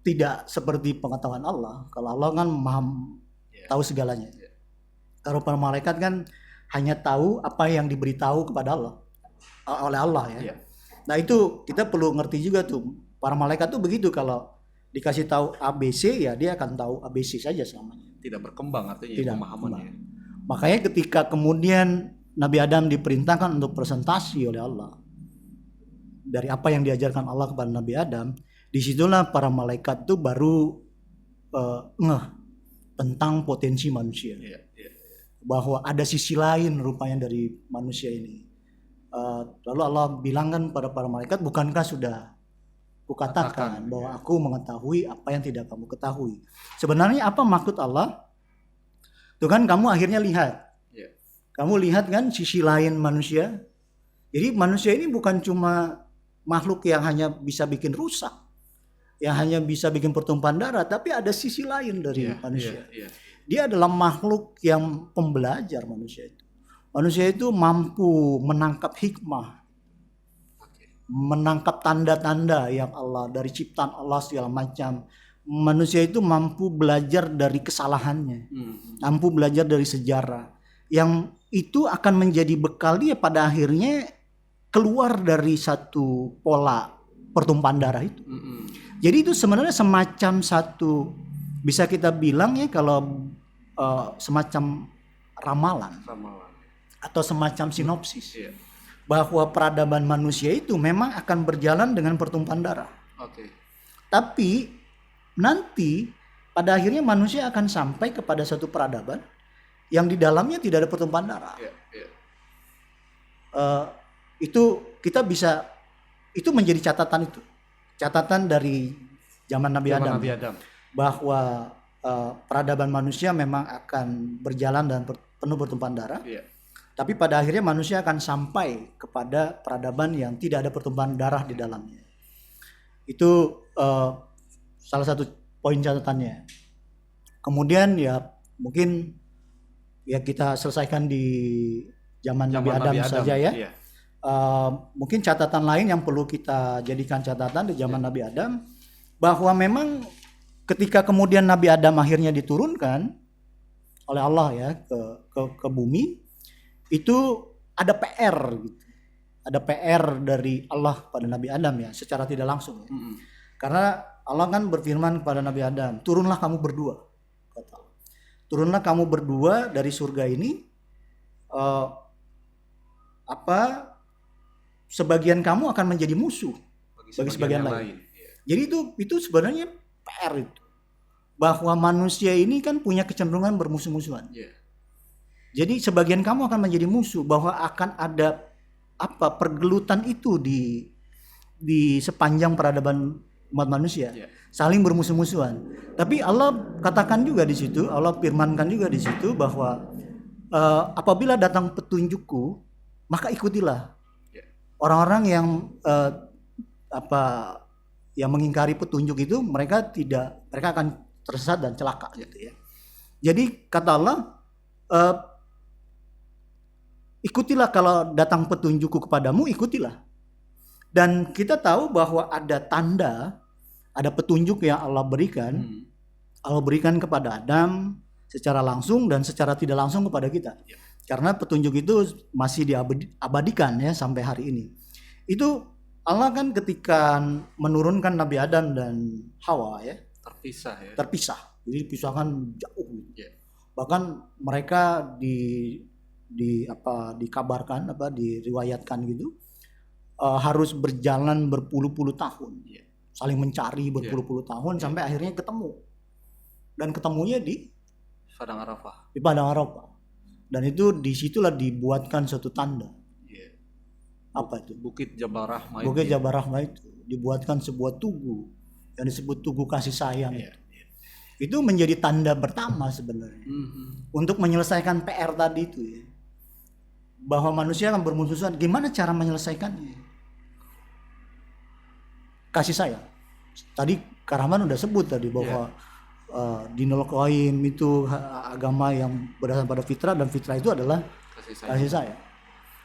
A: tidak seperti pengetahuan Allah. Kalau Allah kan maha tahu segalanya. Kalau para malaikat kan hanya tahu apa yang diberitahu kepada Allah oleh Allah ya. Nah itu kita perlu ngerti juga tuh. Para malaikat tuh begitu, kalau dikasih tahu ABC ya dia akan tahu ABC saja selamanya.
B: Tidak berkembang artinya pemahamannya.
A: Makanya ketika kemudian Nabi Adam diperintahkan untuk presentasi oleh Allah dari apa yang diajarkan Allah kepada Nabi Adam, disitulah para malaikat tuh baru ngeh tentang potensi manusia. Bahwa ada sisi lain rupanya dari manusia ini. Lalu Allah bilang kan pada para malaikat, bukankah sudah kukatakan bahwa aku mengetahui apa yang tidak kamu ketahui. Sebenarnya apa maksud Allah? Tuh kan kamu akhirnya lihat. Kamu lihat kan sisi lain manusia. Jadi manusia ini bukan cuma makhluk yang hanya bisa bikin rusak, yang hanya bisa bikin pertumpahan darah, tapi ada sisi lain dari manusia. Dia adalah makhluk yang pembelajar manusia itu. Manusia itu mampu menangkap hikmah, menangkap tanda-tanda yang Allah dari ciptaan Allah segala macam. Manusia itu mampu belajar dari kesalahannya, mampu belajar dari sejarah, yang itu akan menjadi bekal dia pada akhirnya keluar dari satu pola pertumpahan darah itu. Jadi itu sebenarnya semacam satu, bisa kita bilang ya kalau semacam ramalan atau semacam sinopsis bahwa peradaban manusia itu memang akan berjalan dengan pertumpahan darah. Tapi nanti pada akhirnya manusia akan sampai kepada satu peradaban yang di dalamnya tidak ada pertumpahan darah. Itu kita bisa, itu menjadi catatan dari zaman Nabi Adam. Bahwa peradaban manusia memang akan berjalan dan penuh pertumpahan darah. Tapi pada akhirnya manusia akan sampai kepada peradaban yang tidak ada pertumpahan darah di dalamnya. Itu salah satu poin catatannya. Kemudian ya mungkin ya kita selesaikan di zaman Nabi Adam saja ya. Mungkin catatan lain yang perlu kita jadikan catatan di zaman Nabi Adam, bahwa memang ketika kemudian Nabi Adam akhirnya diturunkan oleh Allah ya ke bumi, itu ada PR gitu. Ada PR dari Allah pada Nabi Adam ya, secara tidak langsung ya. Karena Allah kan berfirman kepada Nabi Adam, turunlah kamu berdua, kata Allah. Turunlah kamu berdua dari surga ini, sebagian kamu akan menjadi musuh bagi sebagian lain. Jadi itu sebenarnya PR itu, bahwa manusia ini kan punya kecenderungan bermusuh-musuhan. Jadi sebagian kamu akan menjadi musuh, bahwa akan ada pergelutan itu di sepanjang peradaban umat manusia, saling bermusuh-musuhan. Tapi Allah katakan juga di situ, Allah firmankan juga di situ bahwa apabila datang petunjukku, maka ikutilah. Orang-orang yang yang mengingkari petunjuk itu, mereka akan tersesat dan celaka gitu ya. Jadi kata Allah, ikutilah kalau datang petunjukku kepadamu, ikutilah. Dan kita tahu bahwa ada tanda, ada petunjuk yang Allah berikan. Allah berikan kepada Adam secara langsung dan secara tidak langsung kepada kita. Karena petunjuk itu masih diabadikan ya sampai hari ini. Itu Allah kan ketika menurunkan Nabi Adam dan Hawa ya, terpisah. Jadi dipisahkan jauh. Bahkan mereka dikabarkan diriwayatkan gitu, harus berjalan berpuluh-puluh tahun, saling mencari berpuluh-puluh tahun sampai akhirnya ketemu, dan ketemunya di
B: Padang Arafah.
A: Di Padang Arafah, dan itu disitulah dibuatkan suatu tanda. Apa itu?
B: Bukit Jabal Rahmah.
A: Bukit Jabal Rahmah itu dibuatkan sebuah tugu yang disebut tugu kasih sayang. Itu menjadi tanda pertama sebenarnya untuk menyelesaikan PR tadi itu ya. bahwa manusia akan bermusuhan. Gimana cara menyelesaikannya? Kasih sayang. Tadi Kak Rahman udah sebut tadi bahwa dinul qayyim itu agama yang berdasarkan pada fitrah, dan fitrah itu adalah kasih sayang.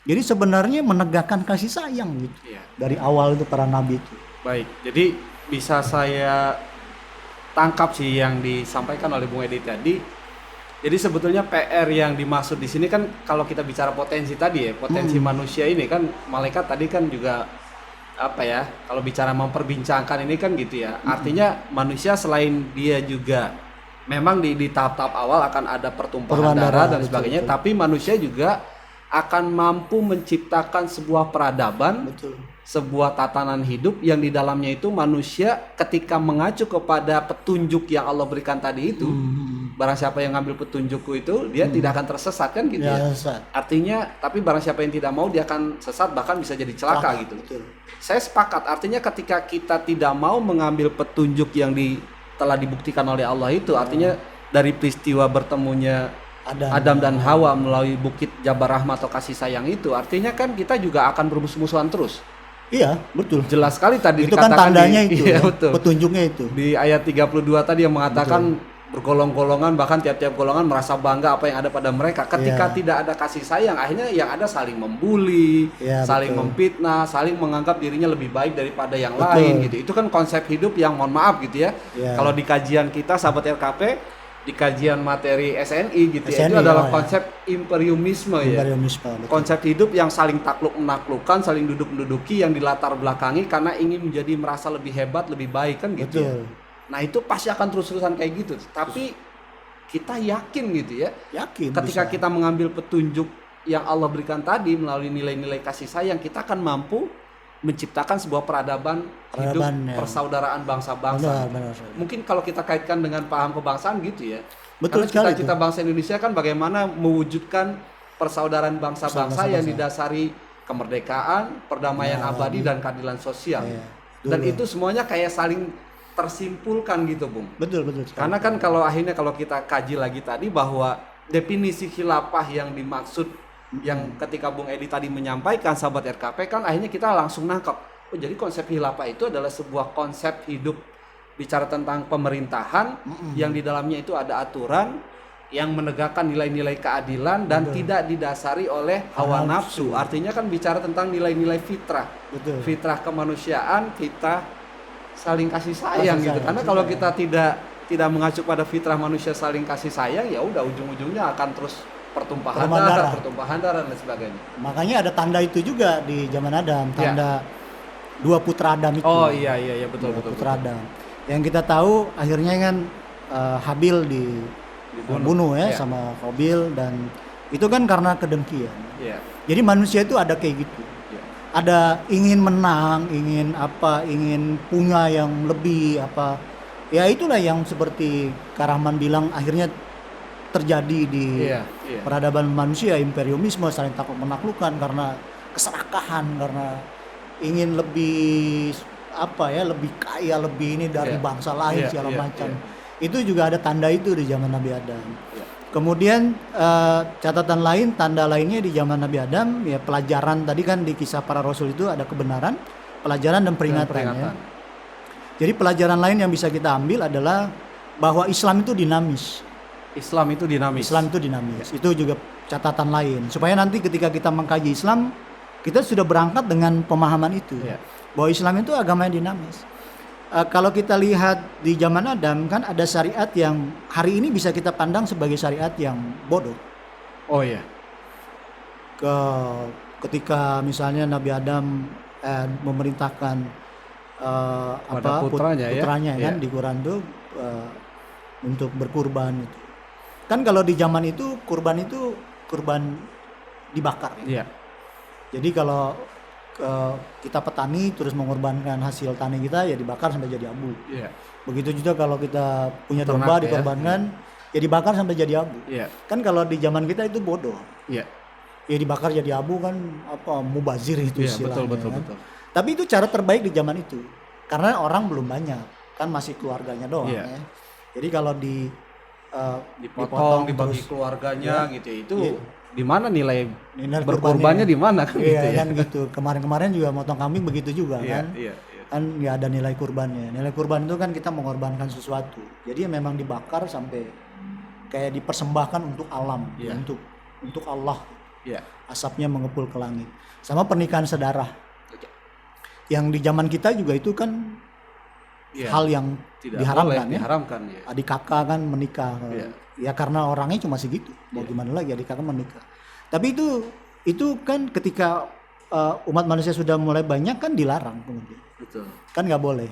A: Jadi sebenarnya menegakkan kasih sayang gitu. Dari awal itu para nabi itu.
B: Baik, jadi bisa saya tangkap sih yang disampaikan oleh Bung Edi tadi. Jadi sebetulnya PR yang dimaksud di sini kan, kalau kita bicara potensi tadi ya, potensi manusia ini kan, malaikat tadi kan juga apa ya, kalau bicara memperbincangkan ini kan gitu ya. Artinya manusia selain dia juga memang di tahap-tahap awal akan ada pertumpahan darah dan sebagainya, tapi manusia juga akan mampu menciptakan sebuah peradaban, sebuah tatanan hidup yang di dalamnya itu manusia ketika mengacu kepada petunjuk yang Allah berikan tadi itu, barang siapa yang ngambil petunjukku itu dia tidak akan tersesat kan gitu ya. Artinya, tapi barang siapa yang tidak mau dia akan sesat, bahkan bisa jadi celaka gitu. Saya sepakat, artinya ketika kita tidak mau mengambil petunjuk yang telah dibuktikan oleh Allah itu, artinya dari peristiwa bertemunya Adam dan Hawa melalui bukit Jabal Rahmah atau kasih sayang itu, artinya kan kita juga akan bermusuh-musuhan terus.
A: Iya, betul.
B: Jelas sekali tadi
A: itu kan tandanya itu,
B: iya, betul.
A: Petunjuknya itu.
B: Di ayat 32 tadi yang mengatakan bergolong-golongan, bahkan tiap-tiap golongan merasa bangga apa yang ada pada mereka. Ketika tidak ada kasih sayang, akhirnya yang ada saling membuli, saling memfitnah, saling menganggap dirinya lebih baik daripada yang lain gitu. Itu kan konsep hidup yang mohon maaf gitu ya. Kalau di kajian kita sahabat RKP, di kajian materi SNI gitu ya, itu adalah konsep imperiumisme ya. Konsep hidup yang saling takluk menaklukkan, saling duduk menduduki, yang dilatar belakangi karena ingin menjadi merasa lebih hebat, lebih baik kan gitu ya. Nah itu pasti akan terus-terusan kayak gitu. Tapi kita yakin gitu ya. Yakin. Ketika kita mengambil petunjuk yang Allah berikan tadi melalui nilai-nilai kasih sayang, kita akan mampu menciptakan sebuah peradaban hidup persaudaraan bangsa-bangsa. Mungkin kalau kita kaitkan dengan paham kebangsaan gitu ya. Betul. Karena cita-cita bangsa Indonesia kan bagaimana mewujudkan persaudaraan bangsa-bangsa yang didasari kemerdekaan, perdamaian abadi dan keadilan sosial. Dan itu semuanya kayak saling tersimpulkan gitu, Bung. Betul. Karena kan kalau akhirnya kalau kita kaji lagi tadi bahwa definisi khilafah yang dimaksud yang ketika Bung Edi tadi menyampaikan sahabat RKP kan akhirnya kita langsung nangkap. Oh, jadi konsep khilafah itu adalah sebuah konsep hidup bicara tentang pemerintahan yang di dalamnya itu ada aturan yang menegakkan nilai-nilai keadilan dan tidak didasari oleh hawa nafsu. Artinya kan bicara tentang nilai-nilai fitrah. Fitrah kemanusiaan, fitrah saling kasih sayang gitu. Karena kalau kita tidak mengacu pada fitrah manusia saling kasih sayang, ya udah ujung-ujungnya akan terus pertumpahan darah dan sebagainya. Makanya ada tanda itu juga di zaman Adam, tanda dua putra Adam itu. Oh iya betul. Putra Adam. Yang kita tahu akhirnya kan Habil dibunuh ya sama Qabil, dan itu kan karena kedengkian. Jadi manusia itu ada kayak gitu. Ada ingin menang, ingin punya yang lebih apa. Ya itulah yang seperti Kak Rahman bilang akhirnya terjadi di peradaban manusia, imperiumisme, saling takut menaklukkan karena keserakahan, karena ingin lebih lebih kaya, lebih ini dari bangsa lain segala macam. Itu juga ada tanda itu di zaman Nabi Adam. Kemudian catatan lain, tanda lainnya di zaman Nabi Adam ya pelajaran tadi kan di kisah para rasul itu ada kebenaran, pelajaran dan peringatan. Ya. Jadi pelajaran lain yang bisa kita ambil adalah bahwa Islam itu dinamis. Islam itu dinamis. Itu juga catatan lain. Supaya nanti ketika kita mengkaji Islam, kita sudah berangkat dengan pemahaman itu. Bahwa Islam itu agama yang dinamis. Kalau kita lihat di zaman Adam kan ada syariat yang hari ini bisa kita pandang sebagai syariat yang bodoh. Oh iya. Ketika misalnya Nabi Adam memerintahkan putranya kan di Quran tuh untuk berkurban itu. Kan kalau di zaman itu kurban dibakar ya. Jadi kalau kita petani terus mengorbankan hasil tani kita ya dibakar sampai jadi abu. Begitu juga kalau kita punya domba dikorbankan ya dibakar sampai jadi abu. Kan kalau di zaman kita itu bodoh. Ya dibakar jadi abu kan mubazir itu istilahnya. Betul. Tapi itu cara terbaik di zaman itu. Karena orang belum banyak, kan masih keluarganya doang ya. Jadi kalau dipotong, dibagi
A: terus,
B: keluarganya gitu ya. Itu
A: Iya.
B: di mana nilai
A: nilai
B: berkorbannya di mana kan gitu
A: iya
B: ya.
A: kan gitu. Kemarin-kemarin juga motong kambing begitu juga
B: Iya,
A: kan.
B: iya.
A: Kan nggak ada nilai kurbannya. Nilai kurban itu kan kita mengorbankan sesuatu. Jadi ya memang dibakar sampai kayak dipersembahkan untuk alam,
B: Iya.
A: untuk Allah.
B: Iya.
A: Asapnya mengepul ke langit. Sama pernikahan sedarah. Yang di zaman kita juga itu kan
B: Iya.
A: hal yang
B: Tidak
A: diharamkan
B: boleh,
A: ya.
B: diharamkan ya.
A: Adik kakak kan menikah.
B: Iya.
A: Ya karena orangnya cuma segitu. Mau gimana lagi adik kakak menikah. Tapi itu kan ketika umat manusia sudah mulai banyak kan dilarang kemudian.
B: Betul.
A: Kan nggak boleh.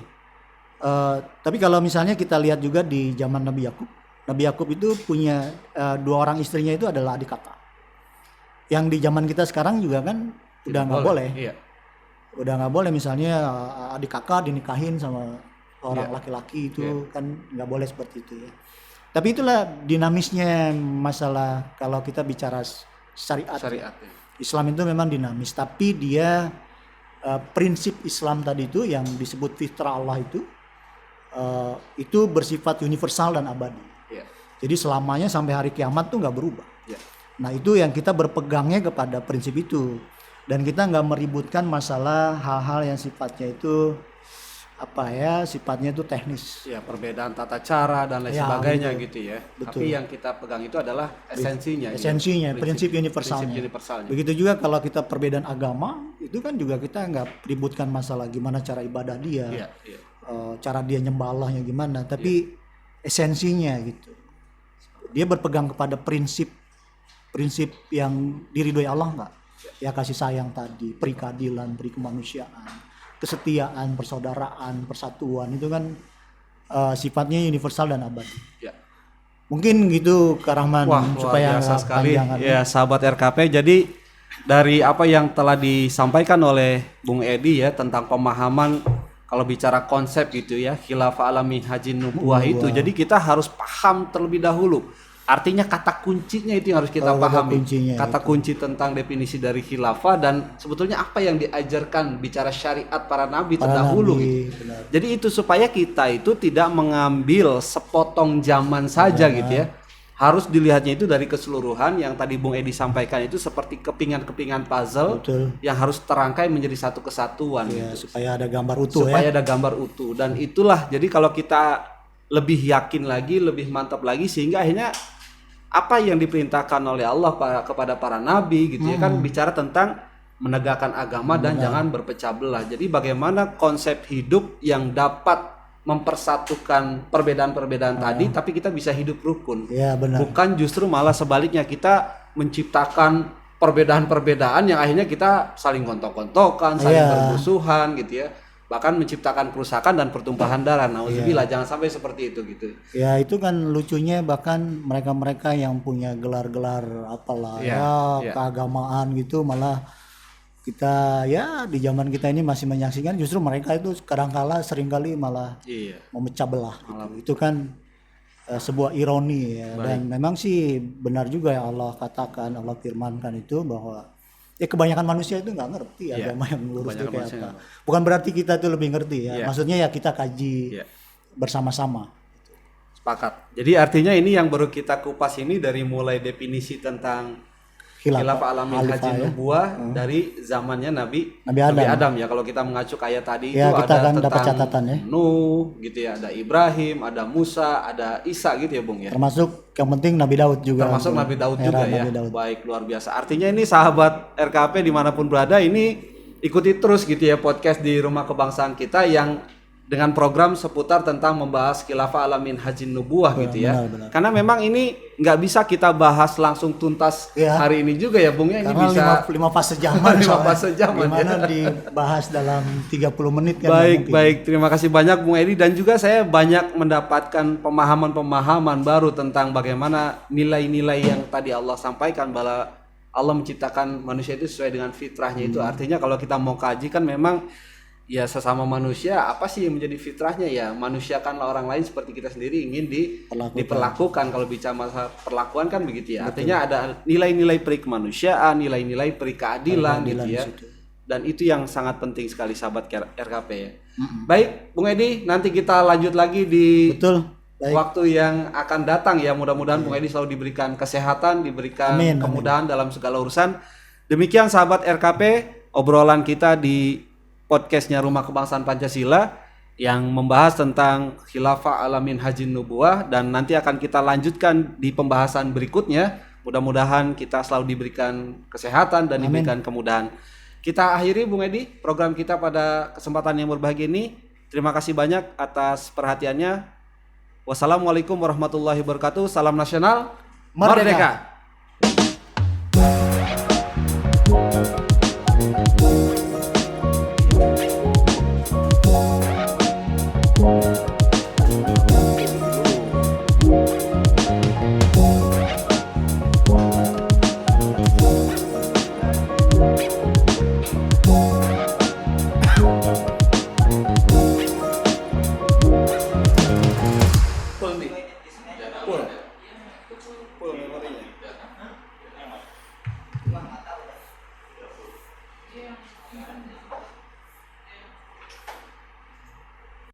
A: Tapi kalau misalnya kita lihat juga di zaman Nabi Yakub itu punya 2 orang istrinya itu adalah adik kakak. Yang di zaman kita sekarang juga kan udah nggak boleh.
B: Iya.
A: Udah nggak boleh misalnya adik kakak dinikahin sama orang laki-laki itu kan nggak boleh seperti itu ya. Tapi itulah dinamisnya masalah kalau kita bicara syariat.
B: Syariat ya.
A: Islam itu memang dinamis, tapi dia prinsip Islam tadi itu yang disebut fitrah Allah itu bersifat universal dan abadi.
B: Iya.
A: Jadi selamanya sampai hari kiamat tuh nggak berubah.
B: Iya.
A: Nah itu yang kita berpegangnya kepada prinsip itu, dan kita nggak meributkan masalah hal-hal yang sifatnya itu sifatnya itu teknis.
B: Ya, perbedaan tata cara dan lain
A: Ya,
B: sebagainya
A: betul.
B: gitu ya.
A: Betul.
B: Tapi yang kita pegang itu adalah esensinya.
A: Esensinya,
B: gitu.
A: prinsip universalnya.
B: Prinsip universalnya.
A: Begitu juga kalau kita perbedaan agama, itu kan juga kita nggak ributkan masalah gimana cara ibadah dia,
B: Iya, iya.
A: cara dia nyembah Allahnya gimana, tapi esensinya gitu. Dia berpegang kepada prinsip yang diridhoi Allah nggak? Ya kasih sayang tadi, peri keadilan, peri kemanusiaan, kesetiaan, persaudaraan, persatuan itu kan sifatnya universal dan abadi.
B: Ya.
A: Mungkin gitu Kak Rahman.
B: Wah, luar
A: supaya
B: biasa
A: nggak
B: sekali
A: panjangan.
B: ya sahabat RKP. Jadi dari apa yang telah disampaikan oleh Bung Edi ya tentang pemahaman kalau bicara konsep gitu ya khilafah alami haji nubuah itu. Jadi kita harus paham terlebih dahulu. Artinya kata kuncinya itu yang harus kita pahami. Kata kunci tentang definisi dari khilafah dan sebetulnya apa yang diajarkan bicara syariat para nabi terdahulu. Gitu. Jadi itu supaya kita itu tidak mengambil sepotong zaman saja gitu ya. Harus dilihatnya itu dari keseluruhan yang tadi Bung Edi sampaikan itu seperti kepingan-kepingan puzzle.
A: Betul.
B: Yang harus terangkai menjadi satu kesatuan
A: Ya,
B: gitu.
A: supaya ada gambar utuh
B: Supaya ada gambar utuh dan itulah jadi kalau kita lebih yakin lagi, lebih mantap lagi sehingga akhirnya apa yang diperintahkan oleh Allah kepada para nabi gitu ya kan bicara tentang menegakkan agama dan jangan berpecah belah. Jadi bagaimana konsep hidup yang dapat mempersatukan perbedaan-perbedaan tadi tapi kita bisa hidup rukun.
A: Ya, benar.
B: Bukan justru malah sebaliknya kita menciptakan perbedaan-perbedaan yang akhirnya kita saling gontok-gontokan, saling bermusuhan gitu ya. Bahkan menciptakan kerusakan dan pertumpahan darah. Nauzubillah, jangan sampai seperti itu gitu.
A: Ya itu kan lucunya bahkan mereka-mereka yang punya gelar-gelar apalah keagamaan gitu malah kita ya di zaman kita ini masih menyaksikan justru mereka itu kadang-kala seringkali malah memecah belah gitu. Itu kan sebuah ironi ya. Dan memang sih benar juga yang Allah katakan, Allah firmankan itu bahwa ya kebanyakan manusia itu nggak ngerti agama yang lurus itu kayak apa. Bukan berarti kita tuh lebih ngerti ya. Maksudnya ya kita kaji bersama-sama.
B: Sepakat. Jadi artinya ini yang baru kita kupas ini dari mulai definisi tentang khilafah alami haji nubuah dari zamannya Nabi Adam ya. Kalau kita mengacu ke ayat tadi itu ada tentang Nuh gitu ya, ada Ibrahim, ada Musa, ada Isa gitu ya Bung ya.
A: Termasuk yang penting Nabi Daud juga.
B: Termasuk Nabi Daud juga ya. Baik, luar biasa. Artinya ini sahabat RKP dimanapun berada ini ikuti terus gitu ya podcast di Rumah Kebangsaan kita yang dengan program seputar tentang membahas khilafah alamin haji nubuah gitu ya. Benar. Karena memang ini nggak bisa kita bahas langsung tuntas hari ini juga ya Bung ya. Ini
A: bisa 5 fase zaman.
B: 5 fase zaman
A: gimana dibahas dalam 30 menit kan.
B: Baik. Terima kasih banyak Bung Edi dan juga saya banyak mendapatkan pemahaman-pemahaman baru tentang bagaimana nilai-nilai yang tadi Allah sampaikan bahwa Allah menciptakan manusia itu sesuai dengan fitrahnya itu. Artinya kalau kita mau kaji kan memang ya sesama manusia apa sih yang menjadi fitrahnya ya manusiakanlah orang lain seperti kita sendiri ingin diperlakukan. Kalau bicara masalah perlakuan kan begitu ya. Artinya ada nilai-nilai peri kemanusiaan, nilai-nilai peri keadilan gitu ya. Dan itu yang sangat penting sekali sahabat RKP ya. Baik Bung Edi, nanti kita lanjut lagi di
A: Baik.
B: waktu yang akan datang ya. Mudah-mudahan Bung Edi selalu diberikan kesehatan, diberikan
A: Amin,
B: kemudahan dalam segala urusan. Demikian sahabat RKP, obrolan kita di podcastnya Rumah Kebangsaan Pancasila yang membahas tentang khilafah ala minhajin nubuwah, dan nanti akan kita lanjutkan di pembahasan berikutnya. Mudah-mudahan kita selalu diberikan kesehatan dan diberikan kemudahan. Kita akhiri Bung Edi program kita pada kesempatan yang berbahagia ini. Terima kasih banyak atas perhatiannya. Wassalamualaikum warahmatullahi wabarakatuh. Salam nasional,
A: Merdeka.
B: Merdeka.